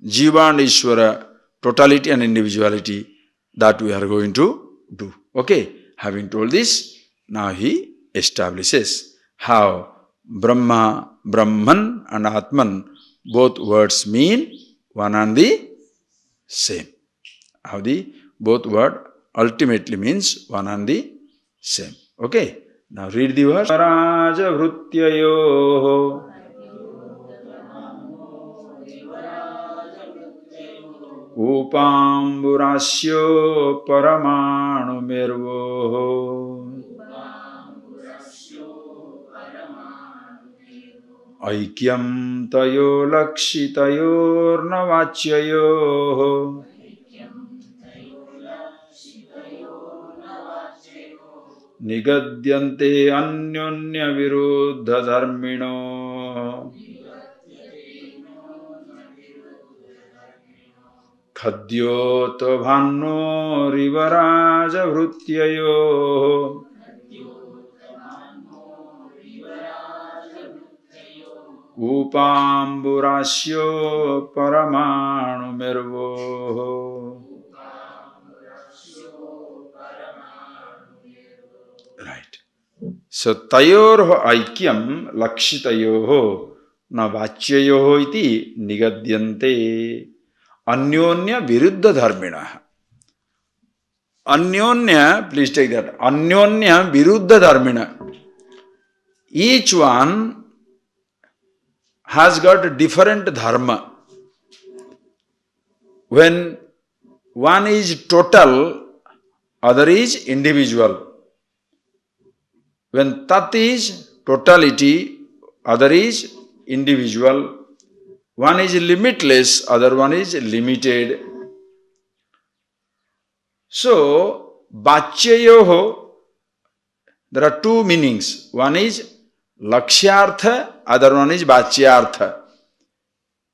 Jiva and Ishvara, totality and individuality, that we are going to do. Okay, having told this, now he establishes how Brahma, Brahman and Atman, both words mean one and the same. How the both word ultimately means one and the same. Okay, now read the verse. Raja Vrutyayo Upamburasyo Paramanu Mirvo Aikyam Tayo Lakshitayor Navachyayo Nigadyante Anyonya Viruddha Dharmino Khadyoto Bhanno Rivaraja Vrutyayo Upamburasyo Paramanu Mirvo. Right. So, tayorho aikyam lakshitayoho na vachyayoho iti nigadyante anyonya viruddha dharmina. Anyonya, please take that. Anyonya viruddha dharmina. Each one has got a different dharma. When one is total, other is individual. When tat is totality, other is individual. One is limitless, other one is limited. So, Bachyayoho, there are two meanings. One is Lakshyartha, other one is Bachyartha.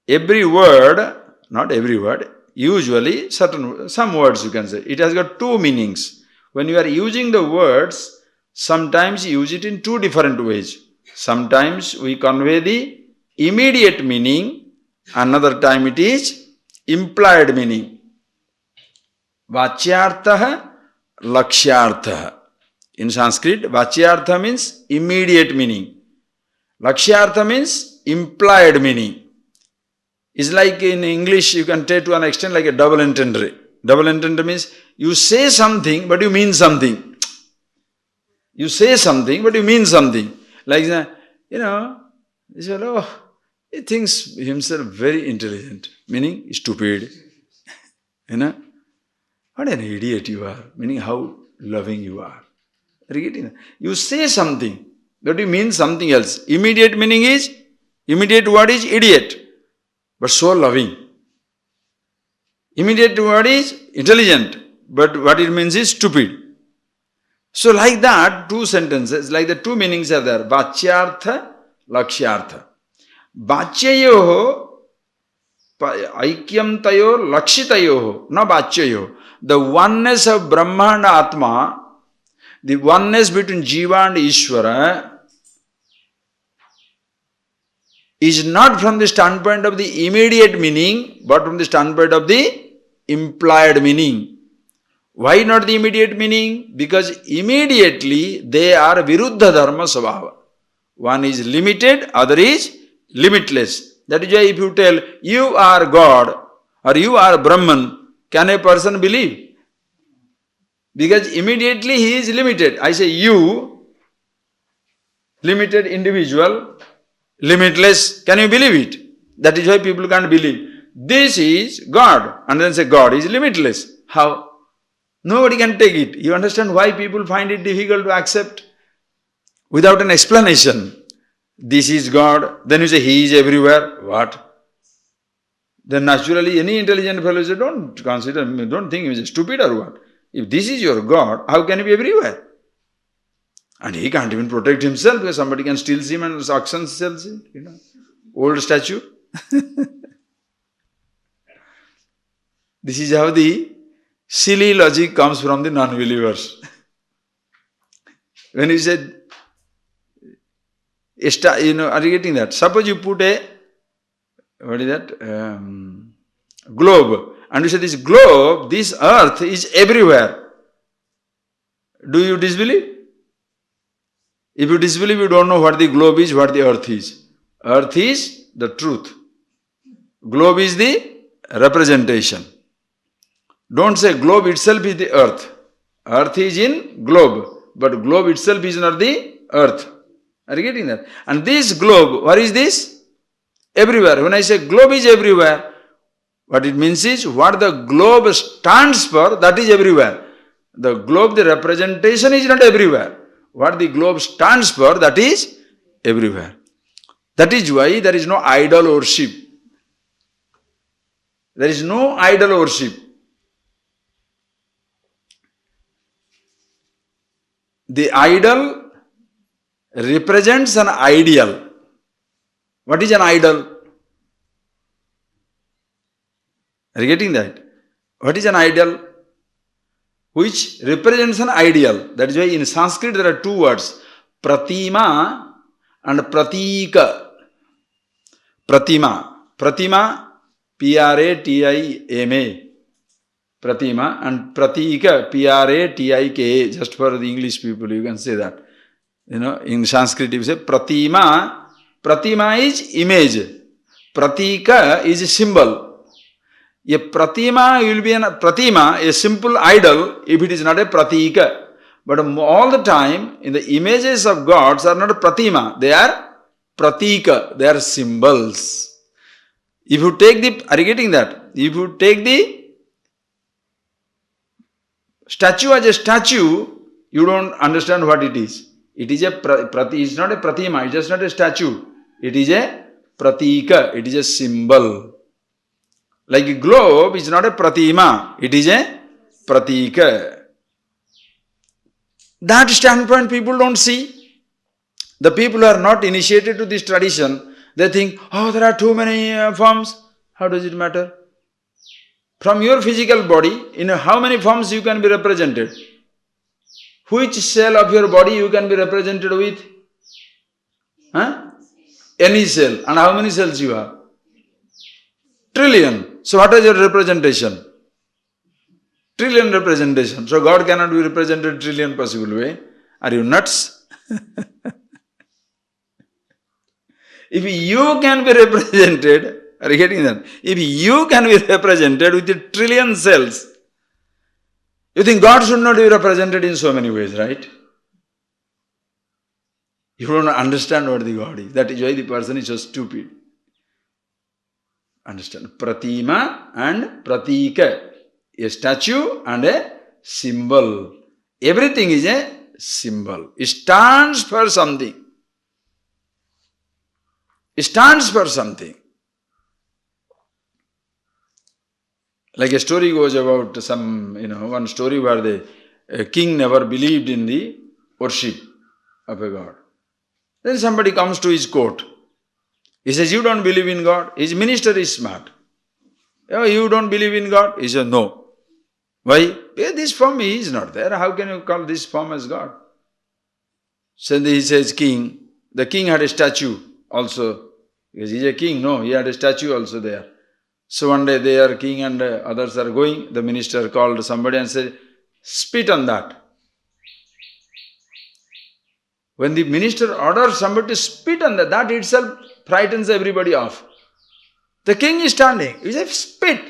Every word, not every word, usually some words you can say, it has got two meanings. When you are using the words, sometimes you use it in two different ways. Sometimes we convey the immediate meaning, another time it is implied meaning. Vachyartha, Lakshyartha. In Sanskrit, Vachyartha means immediate meaning. Lakshyartha means implied meaning. It's like in English, you can take to an extent like a double entendre. Double entendre means you say something, but you mean something. You say something, but you mean something. Like, he said, oh, he thinks himself very intelligent, meaning stupid. What an idiot you are, meaning how loving you are. You say something, but you mean something else. Immediate meaning is, immediate word is idiot, but so loving. Immediate word is intelligent, but what it means is stupid. So like that, two sentences, like the two meanings are there. Vachyartha, Lakshyartha. Vachyayoho, Aikyam Tayor, Lakshitayoho, na Vachyayoho. The oneness of Brahma and Atma, the oneness between Jiva and Ishvara, is not from the standpoint of the immediate meaning, but from the standpoint of the implied meaning. Why not the immediate meaning? Because immediately they are viruddha dharma svabhava. One is limited, other is limitless. That is why if you tell, you are God or you are Brahman, can a person believe? Because immediately he is limited. I say you, limited individual, limitless, can you believe it? That is why people can't believe. This is God, and then say God is limitless. How? Nobody can take it. You understand why people find it difficult to accept? Without an explanation. This is God, then you say He is everywhere. What? Then naturally any intelligent fellow says, don't consider me, don't think he is stupid or what. If this is your God, how can He be everywhere? And he can't even protect himself because somebody can steal him and auction sells it, Old statue. This is how the silly logic comes from the non-believers. When you said, are you getting that? Suppose you put a, globe, and you say this globe, this earth is everywhere. Do you disbelieve? If you disbelieve, you don't know what the globe is, what the earth is. Earth is the truth. Globe is the representation. Don't say globe itself is the earth. Earth is in globe, but globe itself is not the earth. Are you getting that? And this globe, what is this? Everywhere. When I say globe is everywhere, what it means is what the globe stands for, that is everywhere. The globe, the representation is not everywhere. What the globe stands for, that is everywhere. That is why there is no idol worship. There is no idol worship. The idol represents an ideal. What is an idol? Are you getting that? What is an idol? Which represents an ideal. That is why in Sanskrit there are two words, pratima and pratika. Pratima. Pratima, P-R-A-T-I-M-A. Pratima, and pratika, P-R-A-T-I-K-A. Just for the English people, you can say that. In Sanskrit you say pratima. Pratima is image. Pratika is a symbol. A pratima will be a simple idol, if it is not a pratika. But all the time, in the images of gods are not a pratima, they are pratika, they are symbols. If you take are you getting that? If you take the statue as a statue, you don't understand what it is. It is it's not a pratima, it is not a statue. It is a pratika, it is a symbol. Like a globe is not a pratima, it is a pratika. That standpoint people don't see. The people who are not initiated to this tradition, they think, oh, there are too many forms. How does it matter? From your physical body, in how many forms you can be represented? Which cell of your body you can be represented with? Any cell. And how many cells you have? Trillion. So what is your representation? Trillion representation. So God cannot be represented trillion possible way. Are you nuts? If you can be represented, are you getting that? If you can be represented with a trillion cells, you think God should not be represented in so many ways, right? You don't understand what the God is. That is why the person is so stupid. Understand? Pratima and pratika. A statue and a symbol. Everything is a symbol. It stands for something. It stands for something. Like a story goes about one story where a king never believed in the worship of a god. Then somebody comes to his court. He says, you don't believe in God? His minister is smart. Oh, you don't believe in God? He says, no. Why? Because this form is not there. How can you call this form as God? So he says, king. The king had a statue also. Because he is a king. No, he had a statue also there. So one day they are king and others are going. The minister called somebody and said, spit on that. When the minister orders somebody to spit on that, that itself frightens everybody off. The king is standing. He says, spit.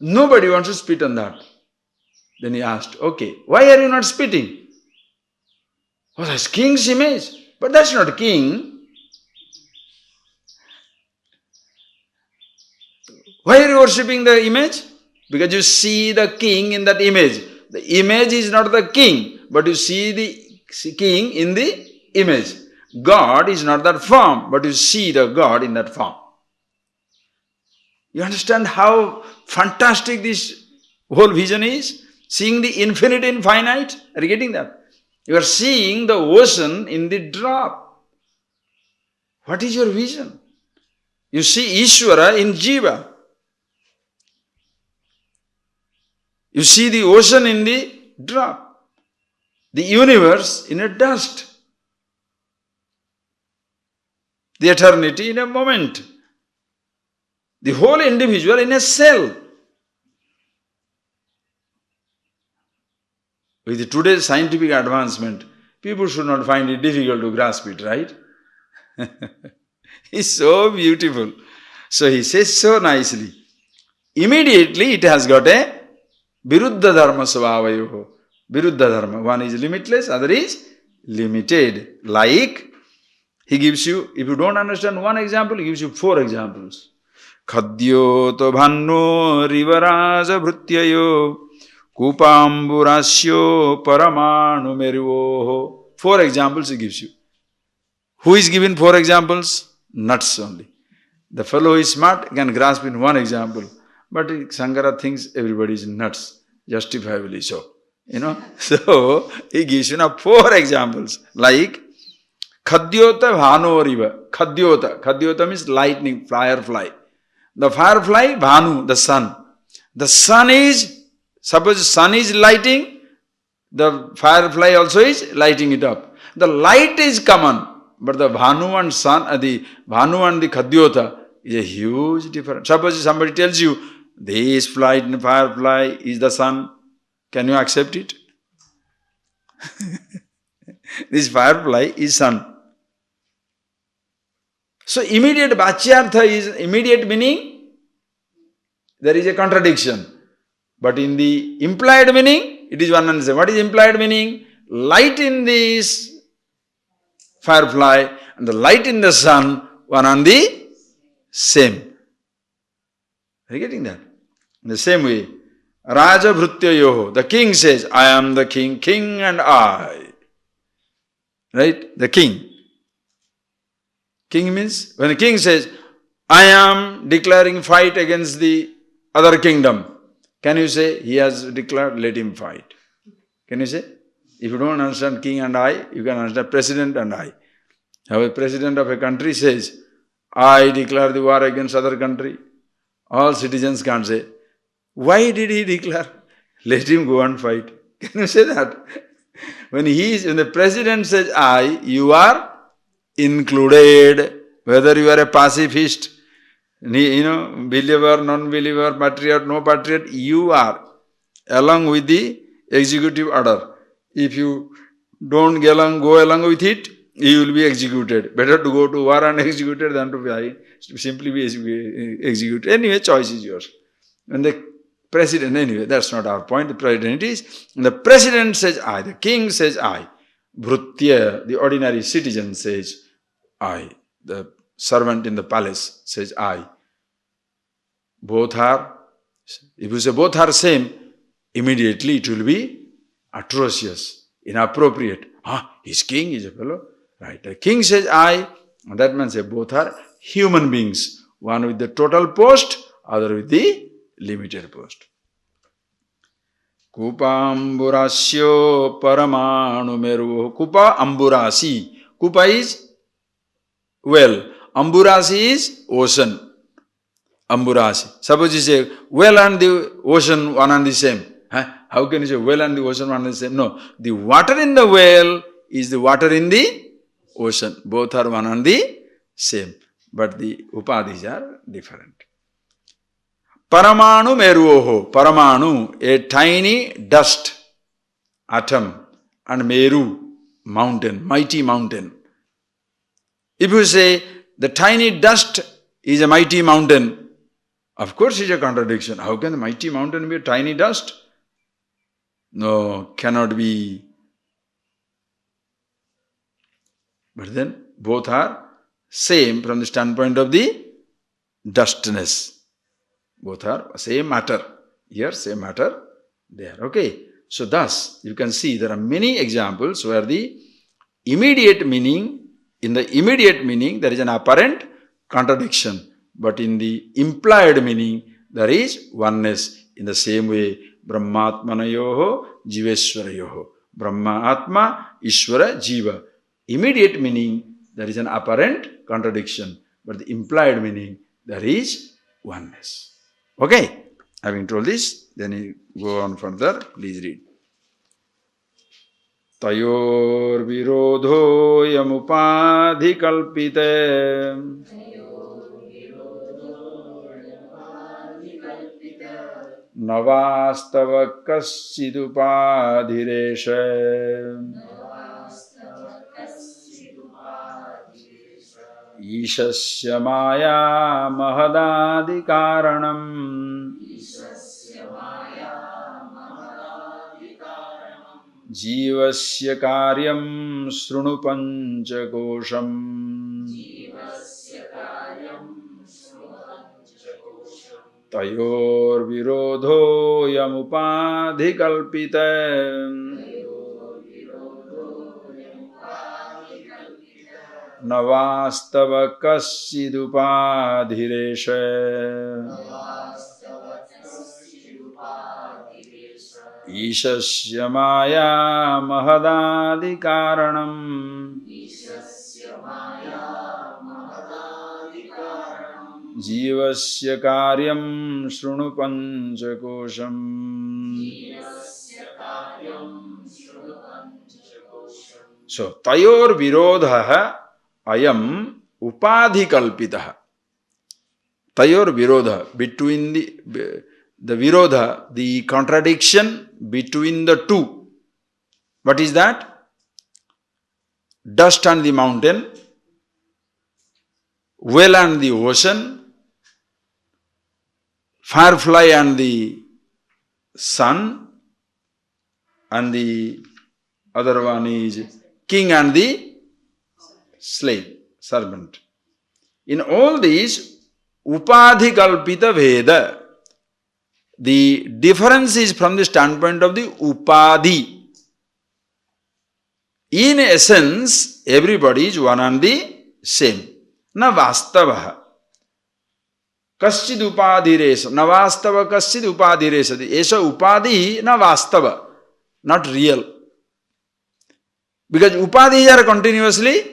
Nobody wants to spit on that. Then he asked, okay, why are you not spitting? Oh, that's king's image. But that's not a king. Why are you worshipping the image? Because you see the king in that image. The image is not the king, but you see the king in the image. God is not that form, but you see the God in that form. You understand how fantastic this whole vision is? Seeing the infinite in finite? Are you getting that? You are seeing the ocean in the drop. What is your vision? You see Ishvara in Jiva. You see the ocean in the drop. The universe in a dust. The eternity in a moment. The whole individual in a cell. With today's scientific advancement, people should not find it difficult to grasp it, right? It's so beautiful. So he says so nicely. Immediately it has got a Viruddha dharma svavayoho. Viruddha dharma. One is limitless, other is limited. Like, he gives you, if you don't understand one example, he gives you 4 examples. Khadyo to bhanno rivaraja bhrutyayo kupamburasyo paramanu merivoho. 4 examples he gives you. Who is given 4 examples? Nuts only. The fellow is smart, can grasp in 1 example. But Sankara thinks everybody is nuts, justifiably so. So he gives you now 4 examples. Like, Khadyota bhanoriva. Khadyota means lightning, firefly. The firefly, Bhanu, the sun. The sun is, suppose sun is lighting, the firefly also is lighting it up. The light is common, but the Bhanu and sun, the Bhanu and the Khadyota is a huge difference. Suppose somebody tells you, this firefly is the sun, can you accept it? This firefly is sun. So immediate Vachyartha is immediate meaning, there is a contradiction. But in the implied meaning, it is one and the same. What is implied meaning? Light in this firefly and the light in the sun, one and the same. Are you getting that? In the same way, Raja Bhrutyayoho, the king says, I am the king, king and I. Right? The king. King means, when the king says, I am declaring fight against the other kingdom, can you say, he has declared, let him fight? Can you say? If you don't understand king and I, you can understand president and I. How a president of a country says, I declare the war against other country. All citizens can't say, why did he declare? Let him go and fight. Can you say that? When the president says I, you are included, whether you are a pacifist, believer, non-believer, patriot, no patriot, you are along with the executive order. If you don't go along with it, you will be executed. Better to go to war and executed than to simply be executed. Anyway, choice is yours. When the president, anyway, that's not our point. The president is, the president says I, the king says I, Bhrutya, the ordinary citizen says I, the servant in the palace says I. Both are, if you say both are same, immediately it will be atrocious, inappropriate. He's king, he's a fellow. Right, the king says I, and that man says both are human beings. One with the total post, other with the limited post. Kupa amburasyo paramanu meru. Kupa amburasi. Kupa is well. Amburasi is ocean. Amburasi. Suppose you say well and the ocean one and the same. How can you say well and the ocean one and the same? No. The water in the well is the water in the ocean. Both are one and the same. But the upadhis are different. Paramanu meruoho. Paramanu, a tiny dust atom, and meru, mountain, mighty mountain. If you say the tiny dust is a mighty mountain, of course it's a contradiction. How can the mighty mountain be a tiny dust? No, cannot be. But then both are same from the standpoint of the dustness. Both are same matter. Here, same matter. There. Okay. So thus, you can see there are many examples where the immediate meaning, in the immediate meaning, there is an apparent contradiction. But in the implied meaning, there is oneness. In the same way, Brahmatmanayoho, Jiveswarayoho. Brahma Atma, Ishvara, Jiva. Immediate meaning, there is an apparent contradiction. But the implied meaning, there is oneness. Okay? Having told this, then you go on further. Please read. Tayor virodho yamupadhi kalpite navastava kassidupadhireshe Ishasya maya mahadadi karanam Jivasya karyam srunu panchakosham Tayor virodho yamupadhi kalpite Navastava kassidupadhireshe Ishasya maya mahadadi karanam Jivasya karyam srunu panchakosham. So, tayor virodha ayam upadhi kalpitaha. Tayor virodha, between the virodha, the contradiction between the two. What is that? Dust and the mountain, well and the ocean, firefly and the sun, and the other one is king and the slave, servant. In all these, upadhi kalpita veda, the difference is from the standpoint of the upadhi. In essence, everybody is one and the same. Na vastavaha. Kaschid upadhiresa. Na vastava kaschid upadhiresa. Esa upadhi na vastava. Not real. Because upadhis are continuously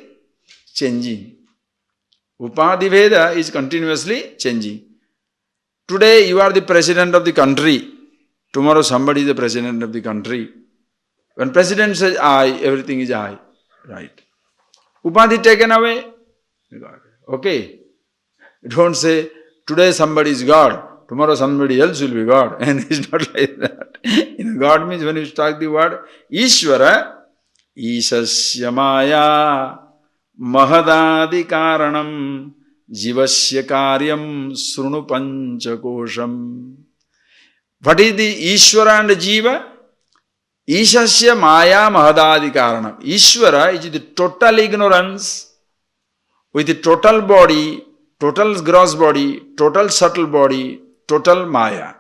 changing. Upadhi Veda is continuously changing. Today you are the president of the country. Tomorrow somebody is the president of the country. When president says I, everything is I. Right. Upadhi taken away. Okay. Don't say today somebody is God. Tomorrow somebody else will be God. And it's not like that. God means when you start the word Ishvara, Ishasya maya mahadadi karanam jivasya karyam srunu panchakosham. What is the Ishvara and Jiva? Ishasya maya mahadadi karanam. Ishvara is the total ignorance with the total body, total gross body, total subtle body, total maya.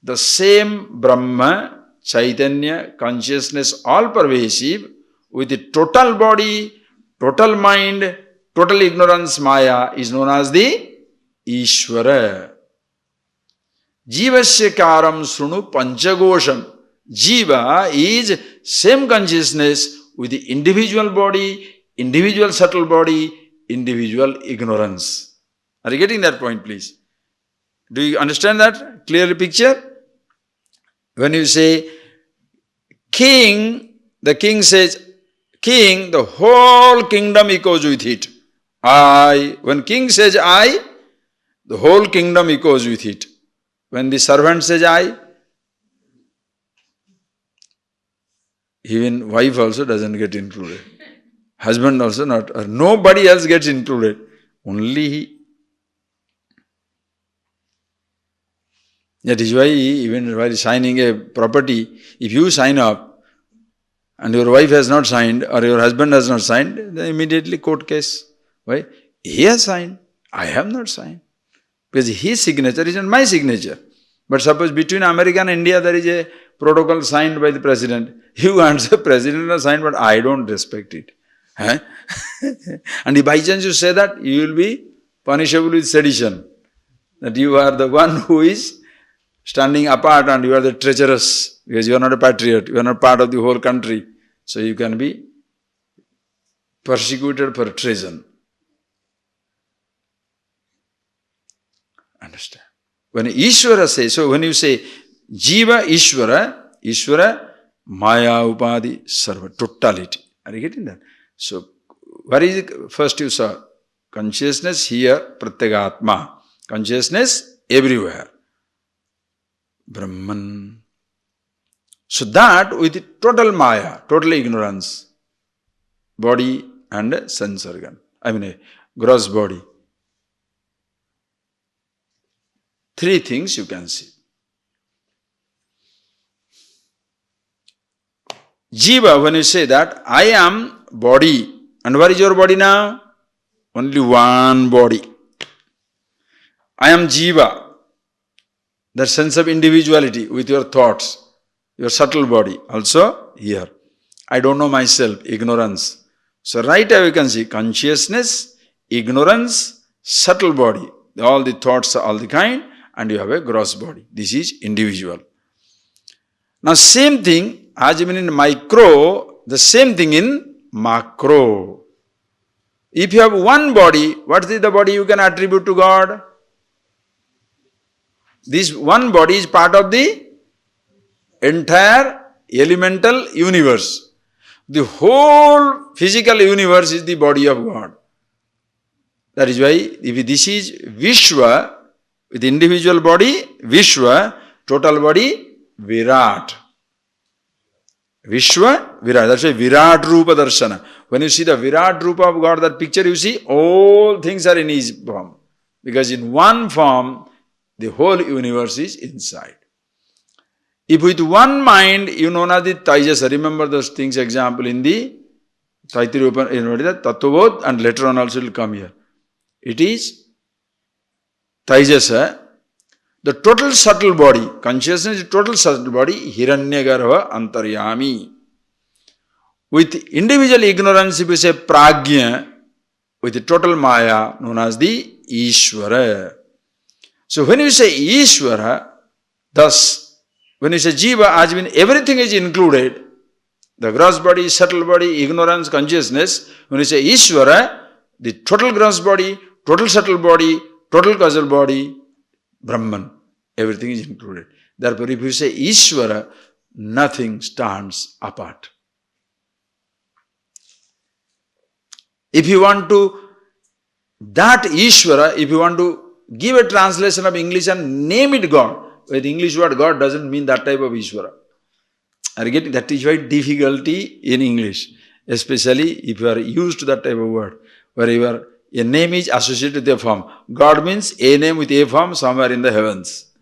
The same Brahma, Chaitanya, consciousness, all pervasive, with the total body, total mind, total ignorance, maya, is known as the Ishvara. Jivasya karam srunu panchagosham. Jiva is same consciousness with the individual body, individual subtle body, individual ignorance. Are you getting that point, please? Do you understand that? Clear picture? When you say king, the king says, king, the whole kingdom echoes with it. I. When king says I, the whole kingdom echoes with it. When the servant says I, even wife also doesn't get included. Husband also not, or nobody else gets included. Only he. That is why even while signing a property, if you sign up and your wife has not signed or your husband has not signed, then immediately court case. Why? He has signed, I have not signed. Because his signature is not my signature. But suppose between America and India there is a protocol signed by the president. You answer president has signed, but I don't respect it. Huh? And if by chance you say that, you will be punishable with sedition. That you are the one who is standing apart and you are the treacherous, because you are not a patriot, you are not part of the whole country. So you can be persecuted for treason. Understand? When Ishvara says, so when you say Jiva Ishvara, Maya Upadi Sarva, totality. Are you getting that? So, what is it? First you saw consciousness here, Pratyagatma. Consciousness everywhere. Brahman. So that with total Maya, total ignorance, body and sense organ. I mean a gross body. Three things you can see. Jiva, when you say that, I am body. And what is your body now? Only one body. I am Jiva. That sense of individuality with your thoughts, your subtle body. Also here. I don't know myself, ignorance. So right away you can see consciousness, ignorance, subtle body. All the thoughts are all the kind, and you have a gross body. This is individual. Now same thing, as even in micro, the same thing in macro. If you have one body, what is the body you can attribute to God? This one body is part of the entire elemental universe. The whole physical universe is the body of God. That is why if this is Vishwa, with individual body, Vishwa, total body, Virat. Vishwa, Virat. That's why Virat Rupa Darshana. When you see the Virat Rupa of God, that picture you see, all things are in His form. Because in one form, the whole universe is inside. If with one mind, you know not the Taijasa, remember those things, example in the Taittiriya Upanishad, Tattvabodh, and later on also will come here. It is Taijasa, the total subtle body, consciousness is total subtle body, Hiranyagarbha Antaryami. With individual ignorance, if you say Prajna, with the total Maya, known as the Ishvara. So when you say Ishvara, thus, when you say Jiva, as when everything is included, the gross body, subtle body, ignorance, consciousness, when you say Ishvara, the total gross body, total subtle body, total causal body, Brahman, everything is included. Therefore, if you say Ishvara, nothing stands apart. If you want to, that Ishvara, if you want to give a translation of English and name it God, with English word God doesn't mean that type of Ishvara. Are you getting? That is why difficulty in English, especially if you are used to that type of word, where a name is associated with a form. God means a name with a form somewhere in the heavens.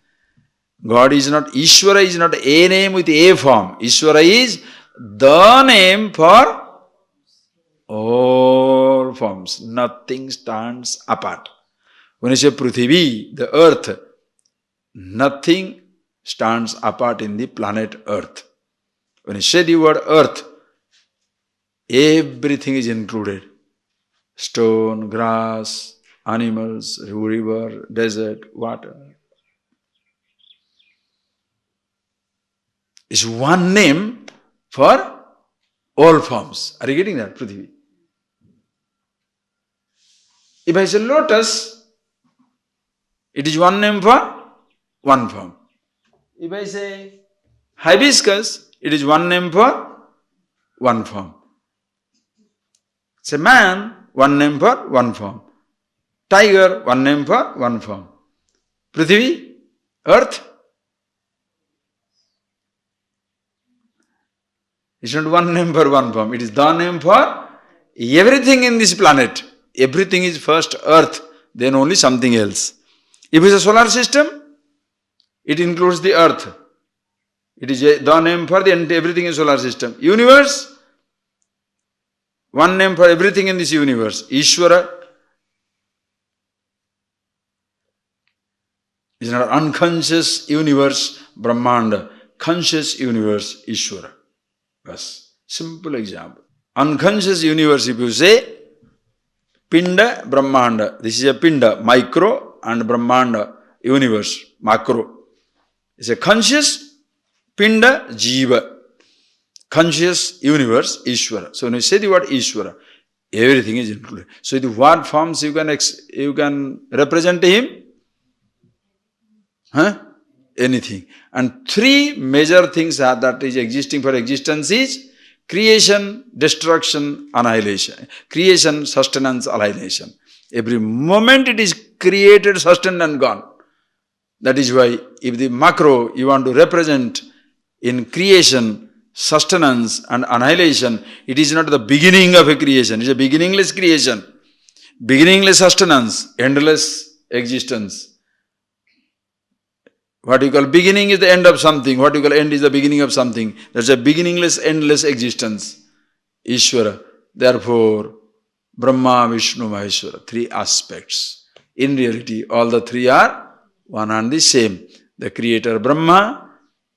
God is not, Ishvara is not a name with a form. Ishvara is the name for all forms. Nothing stands apart. When you say Prithvi, the earth, nothing stands apart in the planet earth. When you say the word earth, everything is included. Stone, grass, animals, river, desert, water. It's one name for all forms. Are you getting that, Prithvi? If I say lotus, it is one name for one form. If I say hibiscus, it is one name for one form. Say man, one name for one form. Tiger, one name for one form. Prithvi, earth. It's not one name for one form. It is the name for everything in this planet. Everything is first earth, then only something else. If it's a solar system, it includes the earth. It is the name for everything in solar system. Universe, one name for everything in this universe. Ishvara is not unconscious universe, Brahmanda. Conscious universe, Ishvara. Yes. Simple example. Unconscious universe, if you say, Pinda, Brahmanda. This is a Pinda, micro, and Brahmanda, universe, macro. It's a conscious Pinda, Jiva. Conscious universe, Ishvara. So when you say the word Ishvara, everything is included. So in what forms you can represent him? Anything. And three major things that is existing for existence is creation, destruction, annihilation. Creation, sustenance, annihilation. Every moment it is created, sustained and gone. That is why if the macro you want to represent in creation, sustenance and annihilation, it is not the beginning of a creation. It is a beginningless creation. Beginningless sustenance, endless existence. What you call beginning is the end of something. What you call end is the beginning of something. That's a beginningless, endless existence. Ishvara. Therefore, Brahma, Vishnu, Maheshwara. Three aspects. In reality, all the three are one and the same. The creator Brahma,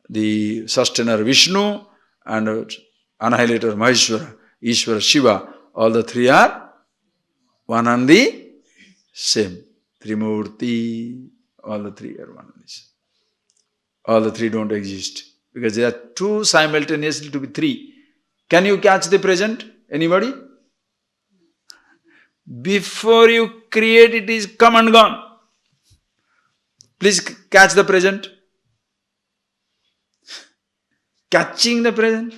the sustainer Vishnu, and annihilator Maheshwara, Ishvara, Shiva. All the three are one and the same. Trimurti. All the three are one and the same. All the three don't exist. Because they are two simultaneously to be three. Can you catch the present? Anybody? Before you create, it is come and gone. Please catch the present. Catching the present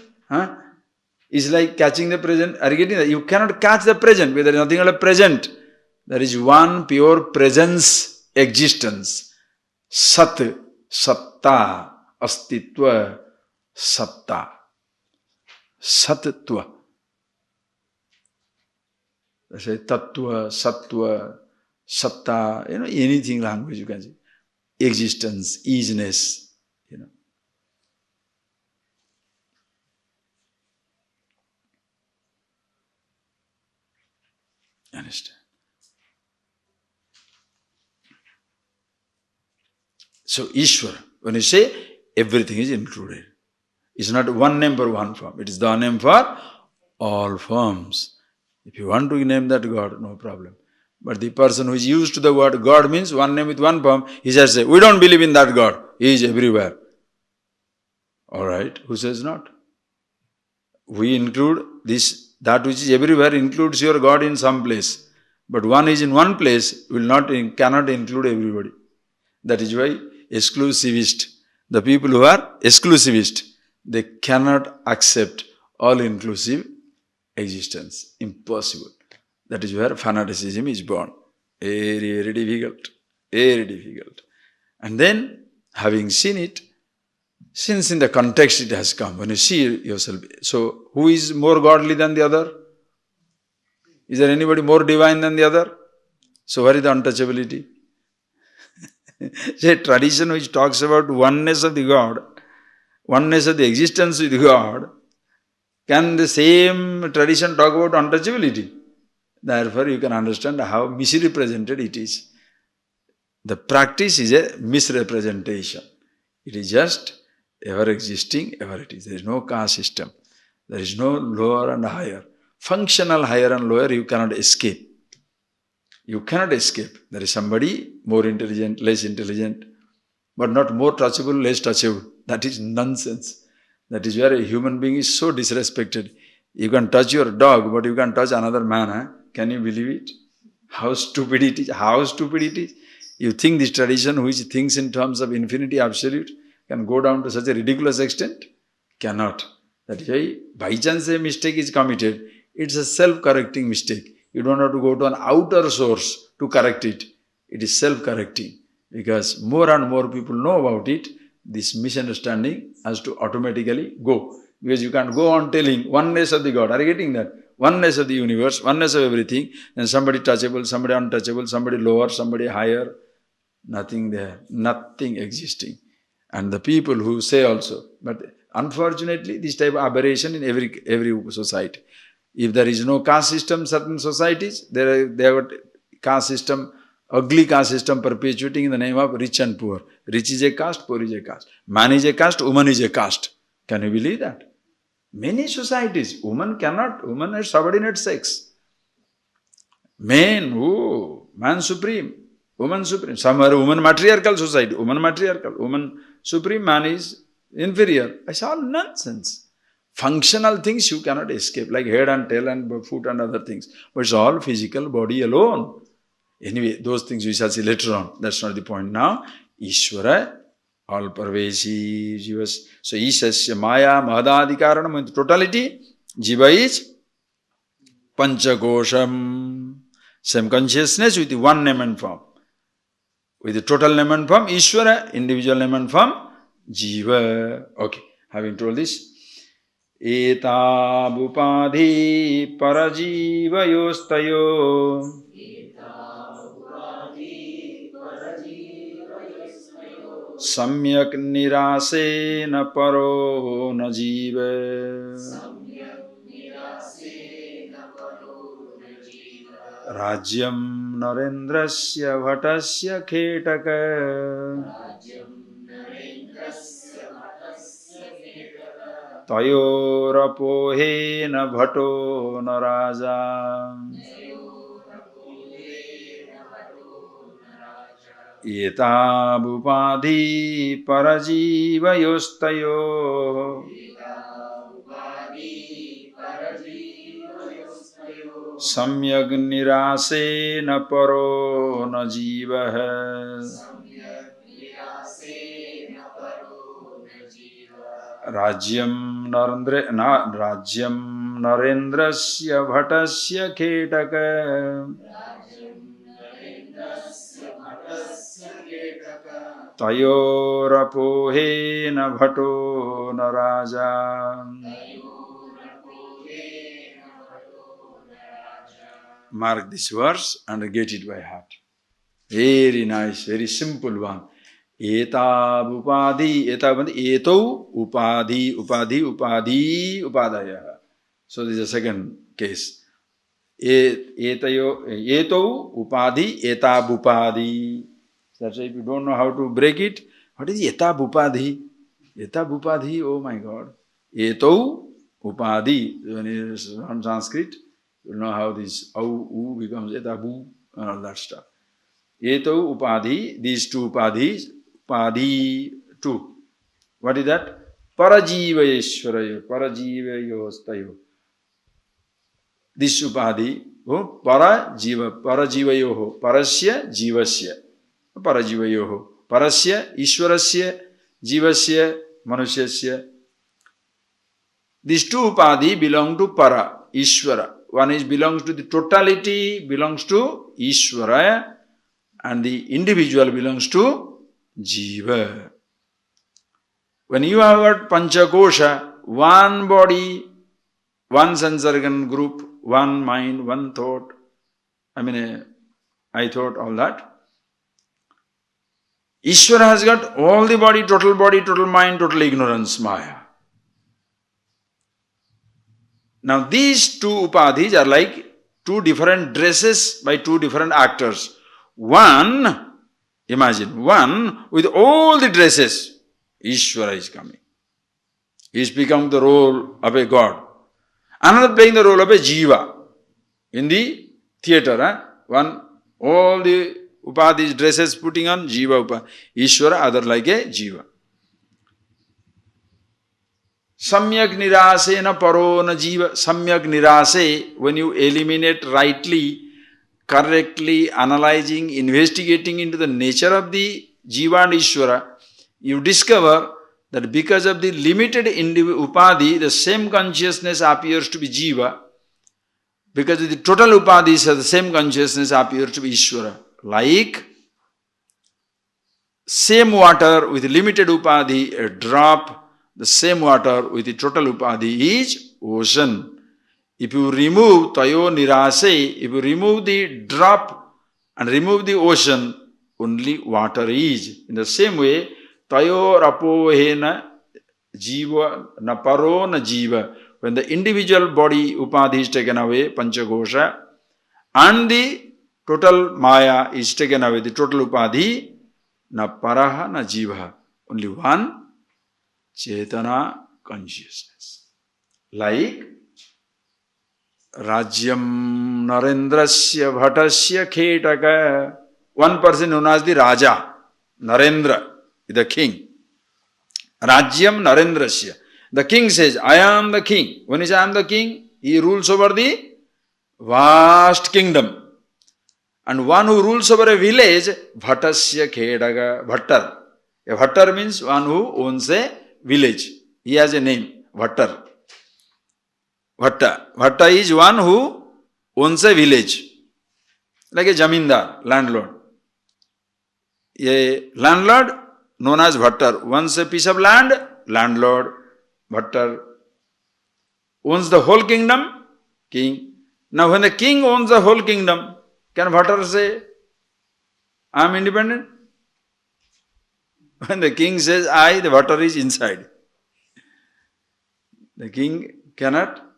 is like catching the present. Are you getting that? You cannot catch the present where there is nothing but a present. There is one pure presence, existence. Sat, satta, astitva, satta. Sattva. That's why tattva, sattva, satta, anything language you can say. Existence, easiness, Understand? So, Ishvara, when you say everything is included, it's not one name for one form, it is the name for all forms. If you want to name that God, no problem. But the person who is used to the word God means one name with one form, he just says, we don't believe in that God, he is everywhere. Alright, who says not? We include this, that which is everywhere includes your God in some place. But one is in one place, cannot include everybody. That is why exclusivist, the people who are exclusivist, they cannot accept all-inclusive existence. Impossible. That is where fanaticism is born. Very, very difficult. Very difficult. And then, having seen it, since in the context it has come, when you see yourself, so who is more godly than the other? Is there anybody more divine than the other? So where is the untouchability? Say tradition which talks about oneness of the God, oneness of the existence with God, can the same tradition talk about untouchability? Therefore you can understand how misrepresented it is. The practice is a misrepresentation. It is just ever existing, ever it is. There is no caste system. There is no lower and higher. Functional higher and lower you cannot escape. You cannot escape. There is somebody more intelligent, less intelligent, but not more touchable, less touchable. That is nonsense. That is where a human being is so disrespected. You can touch your dog, but you can touch another man. Can you believe it? How stupid it is. How stupid it is. You think this tradition which thinks in terms of infinity absolute can go down to such a ridiculous extent? Cannot. That is why by chance a mistake is committed. It's a self-correcting mistake. You don't have to go to an outer source to correct it. It is self-correcting. Because more and more people know about it, this misunderstanding has to automatically go. Because you can't go on telling oneness of the God. Are you getting that? Oneness of the universe, oneness of everything, then somebody touchable, somebody untouchable, somebody lower, somebody higher, nothing there, nothing existing. And the people who say also, but unfortunately, this type of aberration in every society. If there is no caste system, certain societies, they have got caste system, ugly caste system perpetuating in the name of rich and poor. Rich is a caste, poor is a caste. Man is a caste, woman is a caste. Can you believe that? Many societies, woman is subordinate sex. Man supreme, woman supreme. Some are woman matriarchal society, woman supreme, man is inferior. It's all nonsense. Functional things you cannot escape, like head and tail and foot and other things. But it's all physical body alone. Anyway, those things we shall see later on. That's not the point now. Ishvara, all parvesi, jivas. So, Ishasya Maya Mahadadikaranam, in totality, Jiva is Panchakosham. Same consciousness with the one name and form. With the total name and form, Ishvara, individual name and form, Jiva. Okay, having told this, Etabhupadhi parajivayostayo Samyak nirasena paro na jiva Rajyam narendrasya bhatasya khetaka Tayorapohena bhato na raja Etabhupadhi parajivayostayo Samyak nirasena paro na jiva Rajyam narendrasya bhatasya khetaka Tayorapohena bhato na raja. Mark this verse and get it by heart. Very nice, very simple one. Etabhupadhi, etau upadhi, upadaya. So this is the second case. Etau upadhi, etabhupadhi. That's why if you don't know how to break it, what is etabhupadhi? Etabhupadhi, oh my God. Etau upadhi. When it is on Sanskrit, you know how this au becomes etabu and all that stuff. Etau upadhi, these two upadhis, upadhi two. What is that? Parajivayeshwarayo, parajivayostayo. This upadhi, parajivayoho, parasya jivasya, parajivayoho, parasya ishwarasya, jivasya, manusyasya. These two upadhi belong to para, Ishvara. One belongs to the totality, belongs to Ishvara, and the individual belongs to Jiva. When you have got Panchakosha, one body, one sense organ group, one mind, one thought, I thought, all that. Ishvara has got all the body, total mind, total ignorance, Maya. Now these two upadhis are like two different dresses by two different actors. One, imagine, one with all the dresses, Ishvara is coming. He is becoming the role of a god. Another playing the role of a jiva. In the theatre, one, all the upadhis dresses putting on, jiva upadhi. Ishvara, other like a jiva. Samyak nirase na paro na jiva. Samyak nirase, when you eliminate rightly, correctly, analyzing, investigating into the nature of the jiva and Ishvara, you discover that because of the limited upadhi, the same consciousness appears to be jiva. Because of the total upadhis, the same consciousness appears to be Ishvara. Like same water with limited upadhi, a drop, the same water with the total upadhi is ocean. If you remove tayo nirase, if you remove the drop and remove the ocean, only water is. In the same way, tayo rapohena jiva na paro na jiva. When the individual body upadhi is taken away, panchagosha, and the total maya is taken away, the total upadhi, na paraha na jiva. Only one chetana consciousness. Like Rajyam Narendrasya Bhattasya Khetaka. One person known as the Raja, Narendra, the king. Rajyam Narendrasya. The king says, I am the king. When he says, I am the king, he rules over the vast kingdom. And one who rules over a village, Bhattasya Khetaka, Bhattar. A Bhattar means one who owns a village. He has a name, Bhattar. Bhatta is one who owns a village, like a jamindar, landlord. A landlord known as Bhattar owns a piece of land, landlord, Bhattar. Owns the whole kingdom, king. Now when the king owns the whole kingdom, can Bhattar say, I am independent? When the king says I, the Bhattar is inside. The king cannot.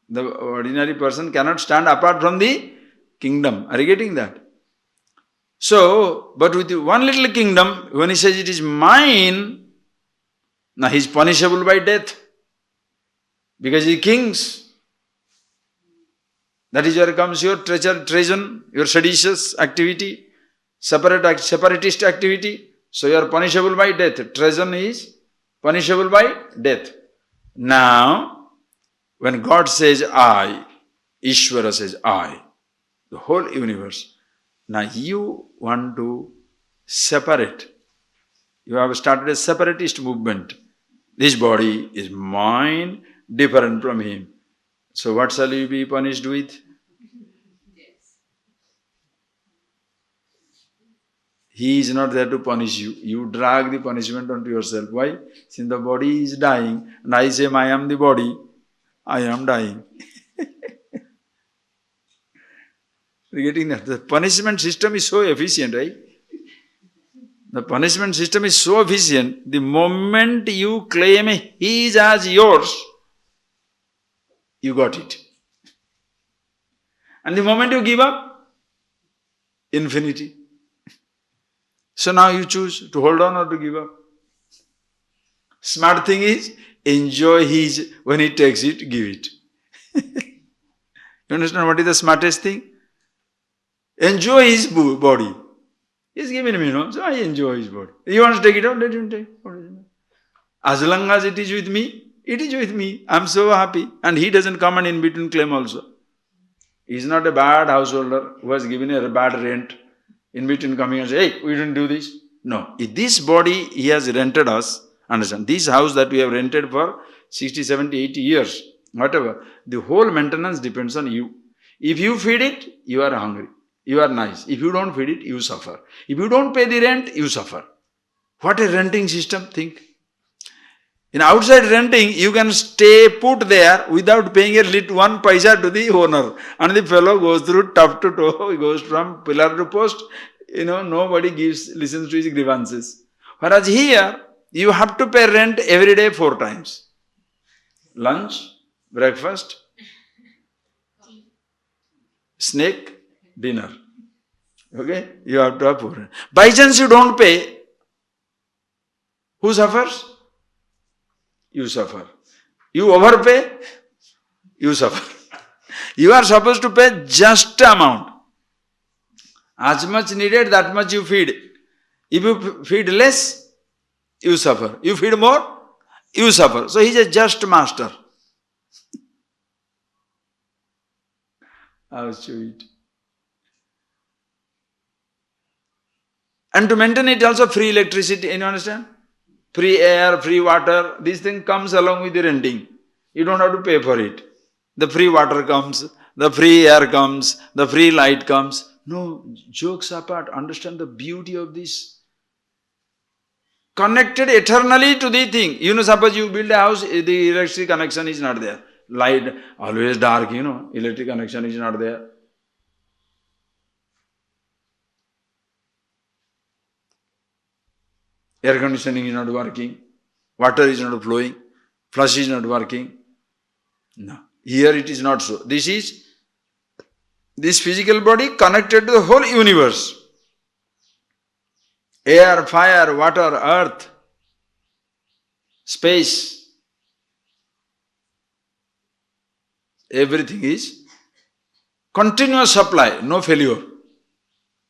The ordinary person cannot stand apart from the kingdom. Are you getting that? So, but with one little kingdom, when he says it is mine, now he is punishable by death. Because he is kings. That is where comes your treason, your seditious activity, separatist activity. So you are punishable by death. Treason is punishable by death. Now, when God says I, Ishvara says I, the whole universe. Now you want to separate. You have started a separatist movement. This body is mine, different from him. So what shall you be punished with? He is not there to punish you. You drag the punishment onto yourself. Why? Since the body is dying, and I say I am the body, I am dying. You're getting that? The punishment system is so efficient, right? The punishment system is so efficient. The moment you claim he is as yours, you got it. And the moment you give up, infinity. So now you choose to hold on or to give up. Smart thing is, enjoy his, when he takes it, give it. You understand what is the smartest thing? Enjoy his body. He's given me, so I enjoy his body. He wants to take it out, let him take it. As long as it is with me, it is with me. I'm so happy. And he doesn't come and in between claim also. He's not a bad householder who has given a bad rent. In between coming and say, hey, we didn't do this. No. If this body he has rented us, understand, this house that we have rented for 60, 70, 80 years, whatever, the whole maintenance depends on you. If you feed it, you are hungry. You are nice. If you don't feed it, you suffer. If you don't pay the rent, you suffer. What a renting system, think. In outside renting, you can stay put there without paying one paisa to the owner. And the fellow goes through top to toe, he goes from pillar to post. Nobody listens to his grievances. Whereas here, you have to pay rent every day 4 times. Lunch, breakfast, snack, dinner. Okay? You have to have 4 rent. By chance you don't pay, who suffers? You suffer. You overpay, you suffer. You are supposed to pay just amount. As much needed, that much you feed. If you feed less, you suffer. You feed more, you suffer. So he is a just master. How sweet. And to maintain it also free electricity, you understand? Free air, free water, this thing comes along with the renting. You don't have to pay for it. The free water comes, the free air comes, the free light comes. No, jokes apart, understand the beauty of this. connected eternally to the thing. Suppose you build a house, the electric connection is not there. Light, always dark, electric connection is not there. Air conditioning is not working. Water is not flowing. Flush is not working. No. Here it is not so. This physical body connected to the whole universe. Air, fire, water, earth, space. Everything is continuous supply, no failure,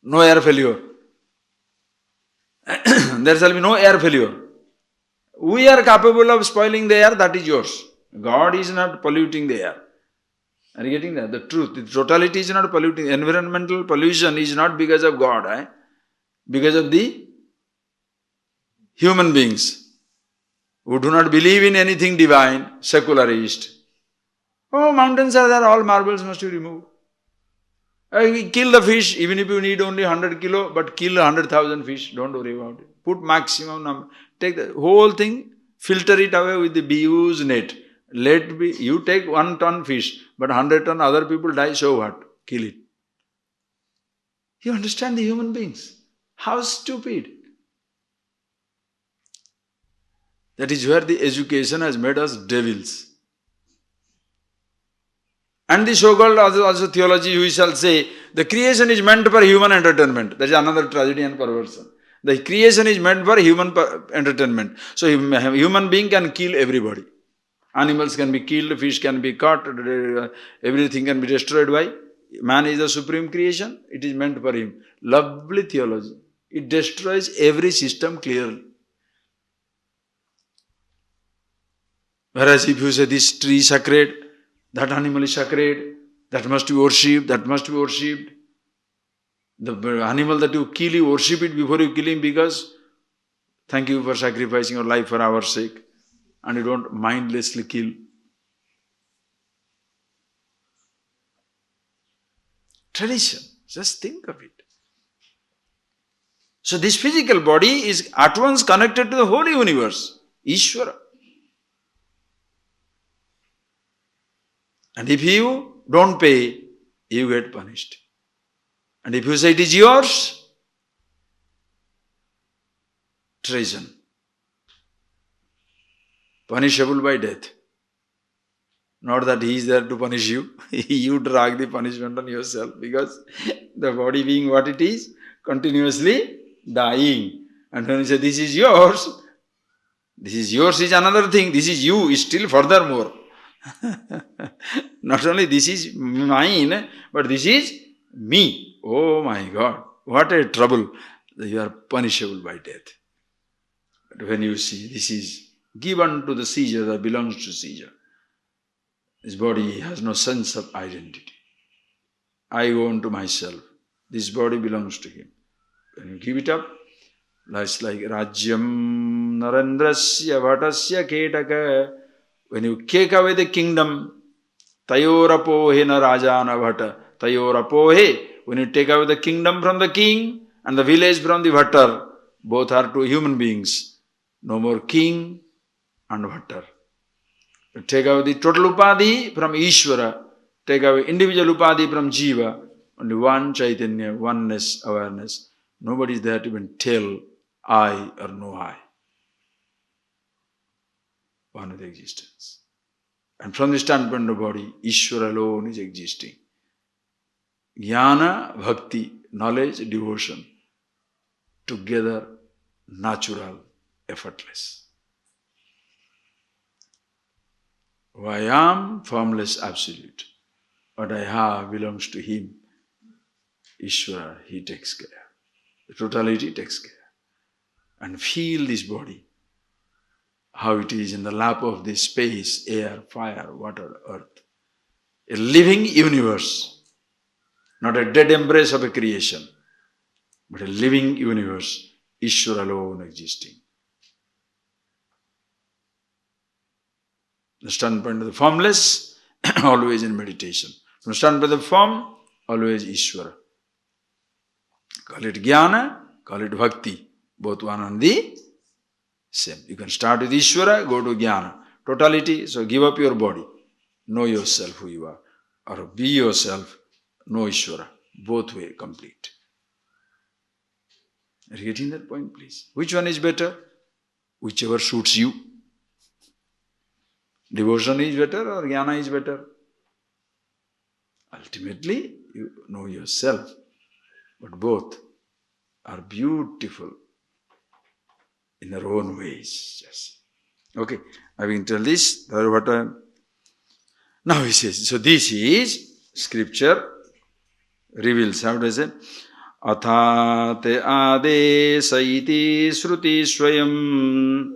no air failure. There shall be no air failure. We are capable of spoiling the air, that is yours. God is not polluting the air. Are you getting that? The truth, the totality is not polluting. Environmental pollution is not because of God, because of the human beings who do not believe in anything divine, secularist. Oh, mountains are there, all marbles must be removed. Kill the fish, even if you need only 100 kilo, but kill 100,000 fish, don't worry about it. Put maximum number. Take the whole thing, filter it away with the BU's net. Let be, you take 1 ton fish, but 100 ton other people die, so what? Kill it. You understand the human beings? How stupid. That is where the education has made us devils. And the so-called also theology, we shall say, the creation is meant for human entertainment. That is another tragedy and perversion. The creation is meant for human entertainment. So human being can kill everybody. Animals can be killed, fish can be caught, everything can be destroyed. Why? Man is the supreme creation. It is meant for him. Lovely theology. It destroys every system clearly. Whereas if you say this tree is sacred, that animal is sacred, that must be worshipped, that must be worshipped. The animal that you kill, you worship it before you kill him because thank you for sacrificing your life for our sake. And you don't mindlessly kill. Tradition, just think of it. So this physical body is at once connected to the whole universe, Ishvara. And if you don't pay, you get punished. And if you say it is yours, treason. Punishable by death. Not that he is there to punish you. You drag the punishment on yourself because the body being what it is, continuously dying. And when you say this is yours is another thing. This is you is still furthermore. Not only this is mine, but this is me. Oh my God, what a trouble. You are punishable by death. But when you see this is given to the seizure that belongs to seizure, this body has no sense of identity. I own to myself. This body belongs to him. When you give it up, it's like Rajyam Narendrasya Bhatasya Ketaka. When you take away the kingdom, Tayorapohe na Rajana Bhata, Tayorapohe, when you take away the kingdom from the king and the village from the Bhattar, both are two human beings. No more king and Bhattar. You take away the total upadhi from Ishvara, take away individual upadhi from Jiva, only one Chaitanya, oneness, awareness. Nobody is there to even tell I or no I. One with existence. And from the standpoint of body, Ishvara alone is existing. Jnana, bhakti, knowledge, devotion, together, natural, effortless. Who I am, formless, absolute. What I have belongs to him. Ishvara, he takes care. The totality takes care. And feel this body. How it is in the lap of this space, air, fire, water, earth. A living universe, not a dead embrace of a creation, but a living universe, Ishvara alone existing. The standpoint of the formless, always in meditation. From the standpoint of the form, always Ishvara. Call it jnana, call it bhakti, both one and the Same. You can start with Ishvara, go to Jnana. Totality, so give up your body. Know yourself who you are. Or be yourself, know Ishvara. Both way complete. Are you getting that point, please? Which one is better? Whichever suits you. Devotion is better or Jnana is better? Ultimately, you know yourself. But both are beautiful in their own ways. Yes. Okay, having told this, now he says, so this is scripture reveals. How does it? Athate adesa iti shruti swayam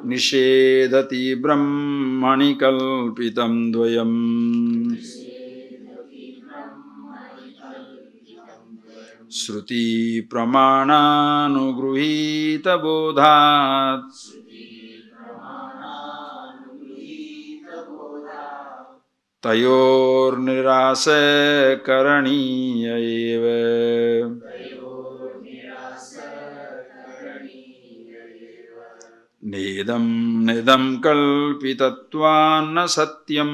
nishedati brahmani kalpitam dvayam Shruti pramananugruhita bodhat tayor nirase karaniya eva nedam kalpitatvan satyam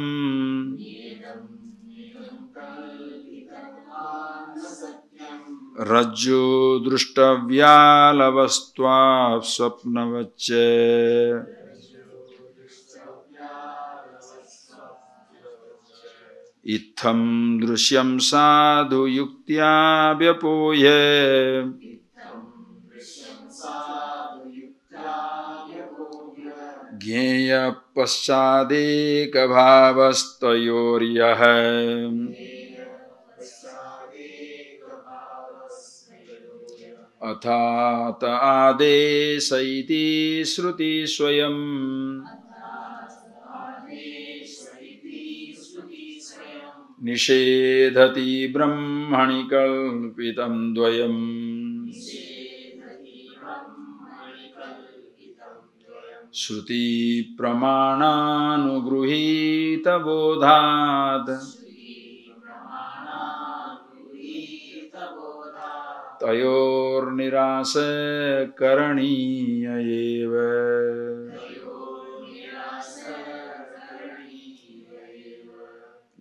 Rajju drushtavyalavastva swapnavacche Itham drishyam sadhu yuktya vyapoye Gyeya paschadeka bhavastayoryah Athata adesa iti shruti swayam Nishedhati brahmani kalpitam dvayam Shruti pramananugruhita bodhat Tayor nirase karaniya eva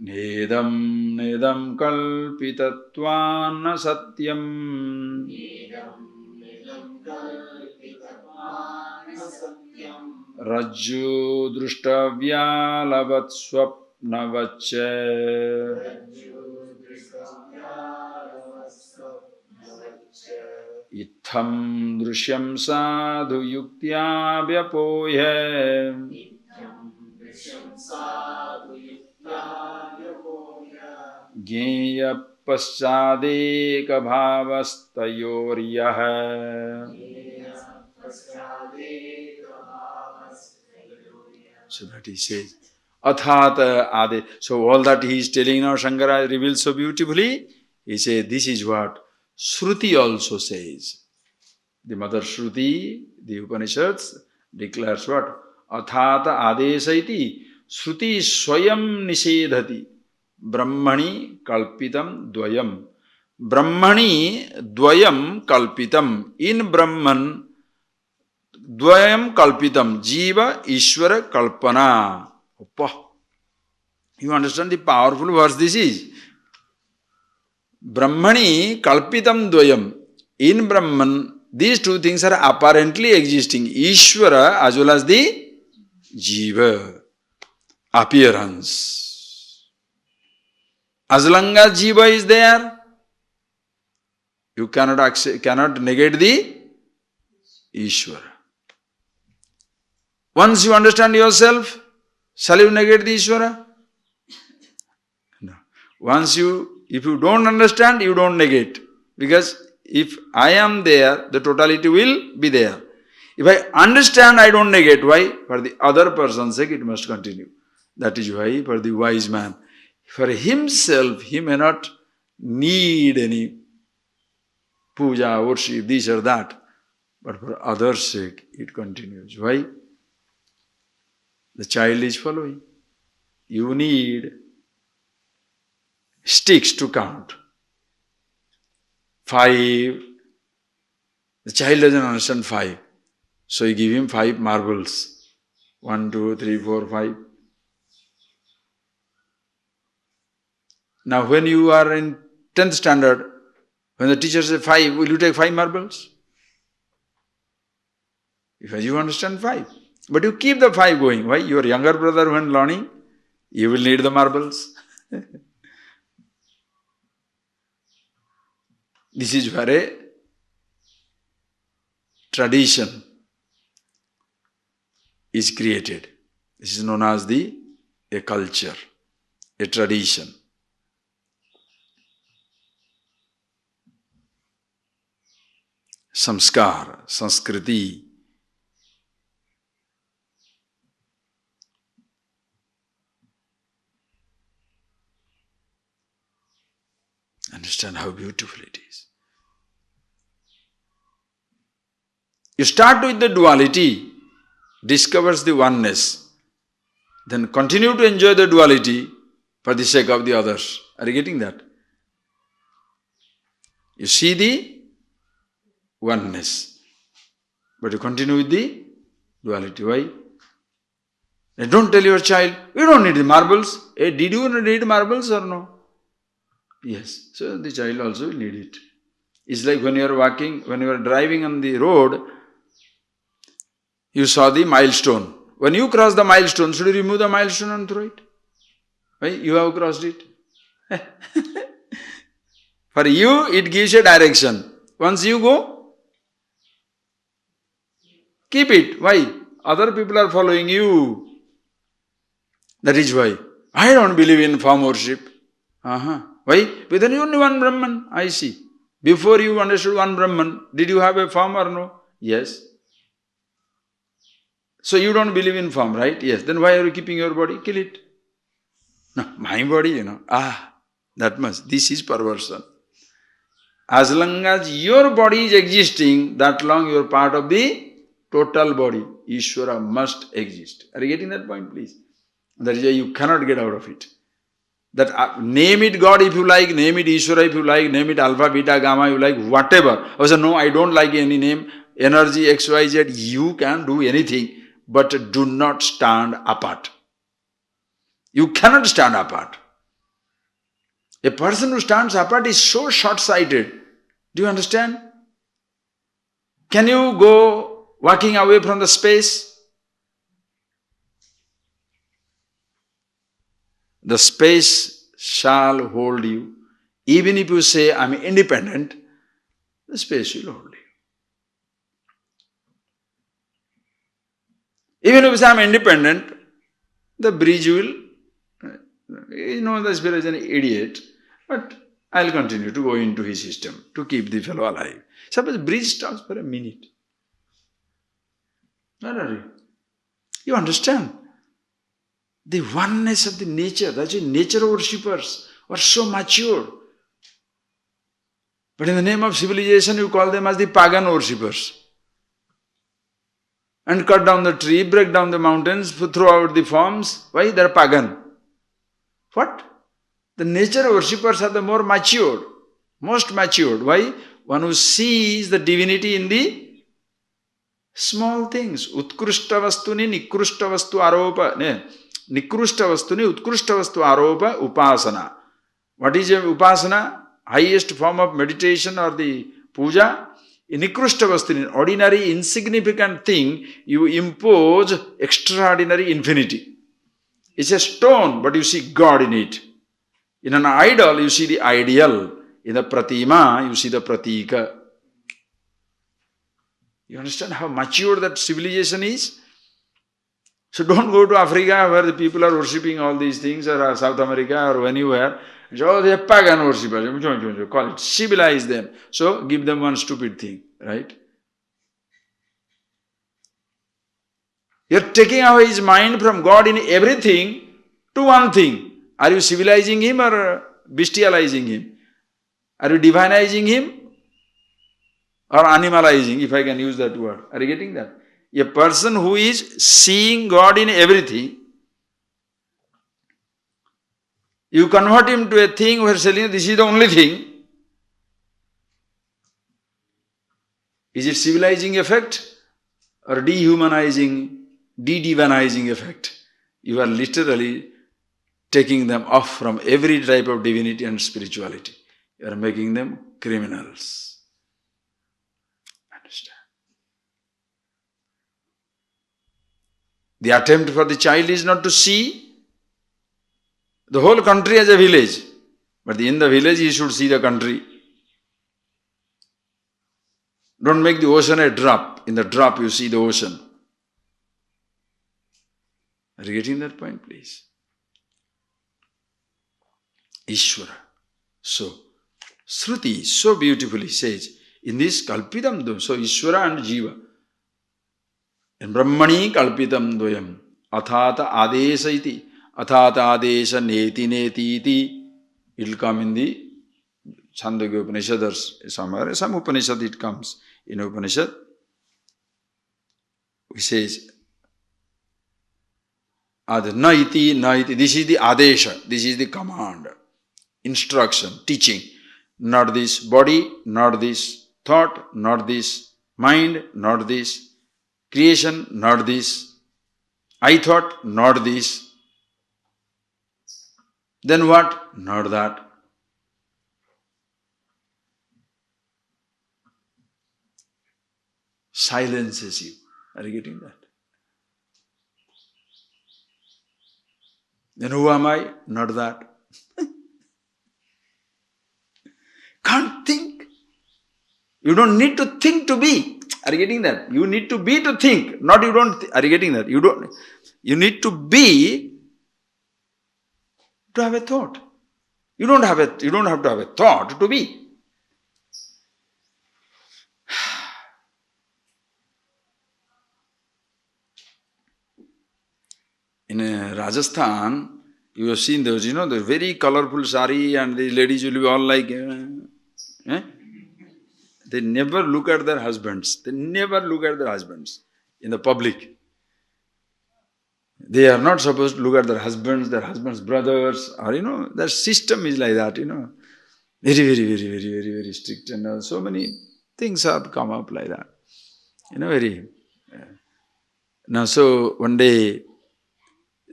Nedam kalpitatvan satyam Rajju drushtavyalavat swapnavacche Itham drishyam sadhu yuktya vyapoye Gyeya paschadeka bhavastayoryah So that he says, Athata ade. So all that he is telling now, Shankara reveals so beautifully. He says, this is what Shruti also says. The mother Shruti, the Upanishads, declares what? Athata adesa iti Shruti swayam nishedhati Brahmani kalpitam dvayam. Brahmani dvayam kalpitam. In Brahman, dvayam kalpitam. Jiva Ishvara kalpana. Oppa. You understand the powerful verse this is? Brahmani kalpitam dvayam. In Brahman, these two things are apparently existing. Ishvara as well as the Jiva. Appearance. As long as Jiva is there, you cannot negate the Ishvara. Once you understand yourself, shall you negate the Ishvara? No. If you don't understand, you don't negate. Because if I am there, the totality will be there. If I understand, I don't negate. Why? For the other person's sake, it must continue. That is why, for the wise man, for himself, he may not need any puja, worship, this or that. But for others' sake, it continues. Why? The child is following. You need sticks to count. 5, The child doesn't understand 5. So you give him 5 marbles. 1, 2, 3, 4, 5. Now when you are in 10th standard, when the teacher says 5, will you take 5 marbles? Because you understand 5. But you keep the 5 going. Why? Your younger brother when learning, you will need the marbles. This is where a tradition is created. This is known as a culture, a tradition. Samskar, Sanskriti. Understand how beautiful it is. You start with the duality, discovers the oneness, then continue to enjoy the duality for the sake of the others. Are you getting that? You see the oneness, but you continue with the duality. Why? And don't tell your child, you don't need the marbles. Hey, did you need marbles or no? Yes. So the child also will need it. It's like when you are walking, when you are driving on the road, you saw the milestone. When you cross the milestone, should you remove the milestone and throw it? Why? You have crossed it. For you, it gives a direction. Once you go, keep it. Why? Other people are following you. That is why. I don't believe in form worship. Why? But then you only one Brahman. I see. Before you understood one Brahman, did you have a form or no? Yes. So you don't believe in form, right? Yes. Then why are you keeping your body? Kill it. No, my body, that much. This is perversion. As long as your body is existing, that long you are part of the total body. Ishvara must exist. Are you getting that point, please? That is why you cannot get out of it. That name it God if you like, name it Ishvara if you like, name it Alpha, Beta, Gamma you like, whatever. I say, no, I don't like any name, energy, XYZ, you can do anything, but do not stand apart. You cannot stand apart. A person who stands apart is so short-sighted. Do you understand? Can you go walking away from the space? The space shall hold you. Even if you say, I am independent, the space will hold you. Even if you say, I am independent, the bridge will, the spirit is an idiot, but I will continue to go into his system to keep the fellow alive. Suppose the bridge stops for a minute. No. You understand? The oneness of the nature, that's why nature worshippers are so mature. But in the name of civilization, you call them as the pagan worshippers. And cut down the tree, break down the mountains, throw out the forms. Why? They are pagan. What? The nature worshippers are the more matured, most matured. Why? One who sees the divinity in the small things. Utkrishta vastuni nikrushta vastu aropa. Nikrushta vastuni utkrishta vastu aropa upasana. What is upasana? Highest form of meditation or the puja? In nikrushta vastuni, ordinary insignificant thing, you impose extraordinary infinity. It's a stone, but you see God in it. In an idol, you see the ideal. In the pratima, you see the pratika. You understand how mature that civilization is? So don't go to Africa where the people are worshipping all these things, or South America or anywhere. Oh, they are pagan worshippers. Call it. Civilize them. So give them one stupid thing, right? You're taking away his mind from God in everything to one thing. Are you civilizing him or bestializing him? Are you divinizing him or animalizing, if I can use that word? Are you getting that? A person who is seeing God in everything, you convert him to a thing where telling this is the only thing. Is it civilizing effect or dehumanizing, de-divinizing effect? You are literally taking them off from every type of divinity and spirituality. You are making them criminals. Understand? The attempt for the child is not to see the whole country as a village, but in the village he should see the country. Don't make the ocean a drop. In the drop you see the ocean. Are you getting that point, please? Ishvara. So, Shruti so beautifully says, in this kalpitam dvayam, so Ishvara and Jiva, in Brahmani kalpitam dvayam, athata adesha iti, athata adesha neti neti iti, it will come in the Chandogya Upanishad or somewhere, some Upanishad it comes. In Upanishad, it says, na iti, this is the adesha, this is the command, instruction, teaching. Not this body, not this thought, not this mind, not this creation, not this I thought, not this. Then what? Not that. Silences you. Are you getting that? Then who am I? Not that. Can't think. You don't need to think to be. Are you getting that? You need to be to think. Not you don't. Are you getting that? You need to be to have a thought. You don't have to have a thought to be. In Rajasthan, you have seen those, the very colorful sari, and the ladies will be all like, They never look at their husbands. They never look at their husbands in the public. They are not supposed to look at their husbands' brothers, or their system is like that, Very, very, very, very, very, very strict, and so many things have come up like that. Very. Now, so one day,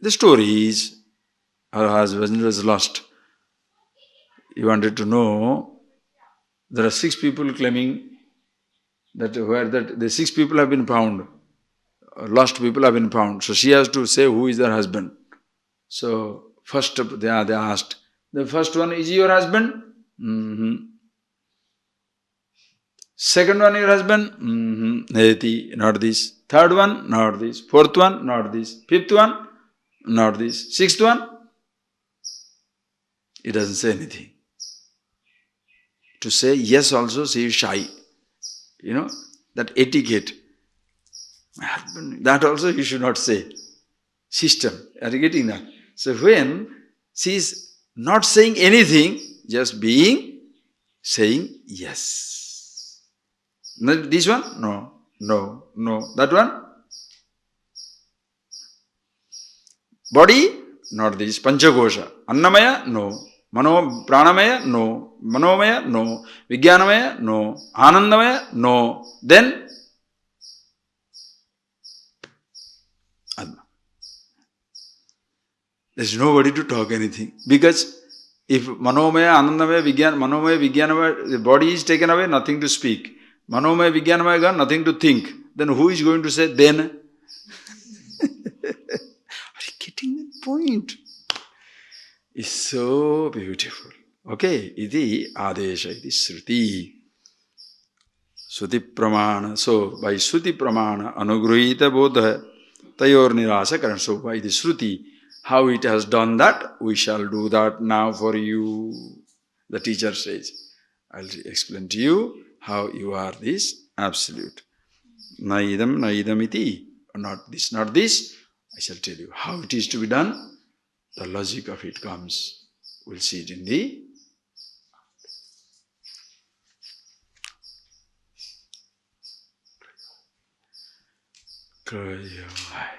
the story is, her husband was lost. He wanted to know. There are 6 people claiming that the 6 people have been found. Lost people have been found. So she has to say who is their husband. So first they asked, the first one, is he your husband? Mm-hmm. Second one, your husband? Mm-hmm. Neti, not this. Third one, not this. Fourth one, not this. Fifth one, not this. Sixth one, he doesn't say anything. To say yes also, she is shy. That etiquette. My husband, that also you should not say. System. Are you getting that? So when she is not saying anything, just saying yes. This one? No, no, no. That one? Body? Not this. Panchakosha. Annamaya? No. Pranamaya? No. Manomaya? No. Vijnanamaya? No. Anandamaya? No. Then? Atma. There is nobody to talk anything. Because if Manomaya, Anandamaya, Vijnanamaya, the body is taken away, nothing to speak. Manomaya, Vijnanamaya gone, nothing to think. Then who is going to say then? Are you getting that point? It's so beautiful. Okay, iti adesha, iti Shruti. Shruti pramana. So by Shruti pramana, anugrahita bodha, tayor nirasa karan. So by the Shruti, how it has done that, we shall do that now for you. The teacher says, I'll explain to you how you are this absolute. Naidam iti. Not this, not this. I shall tell you how it is to be done. The logic of it comes. We'll see it in the close your eyes.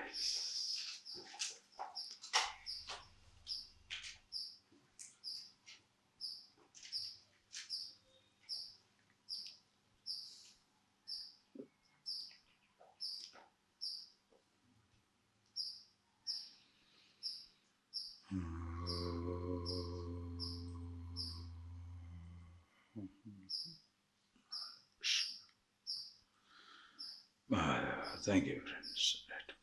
Thank you, friends. Right.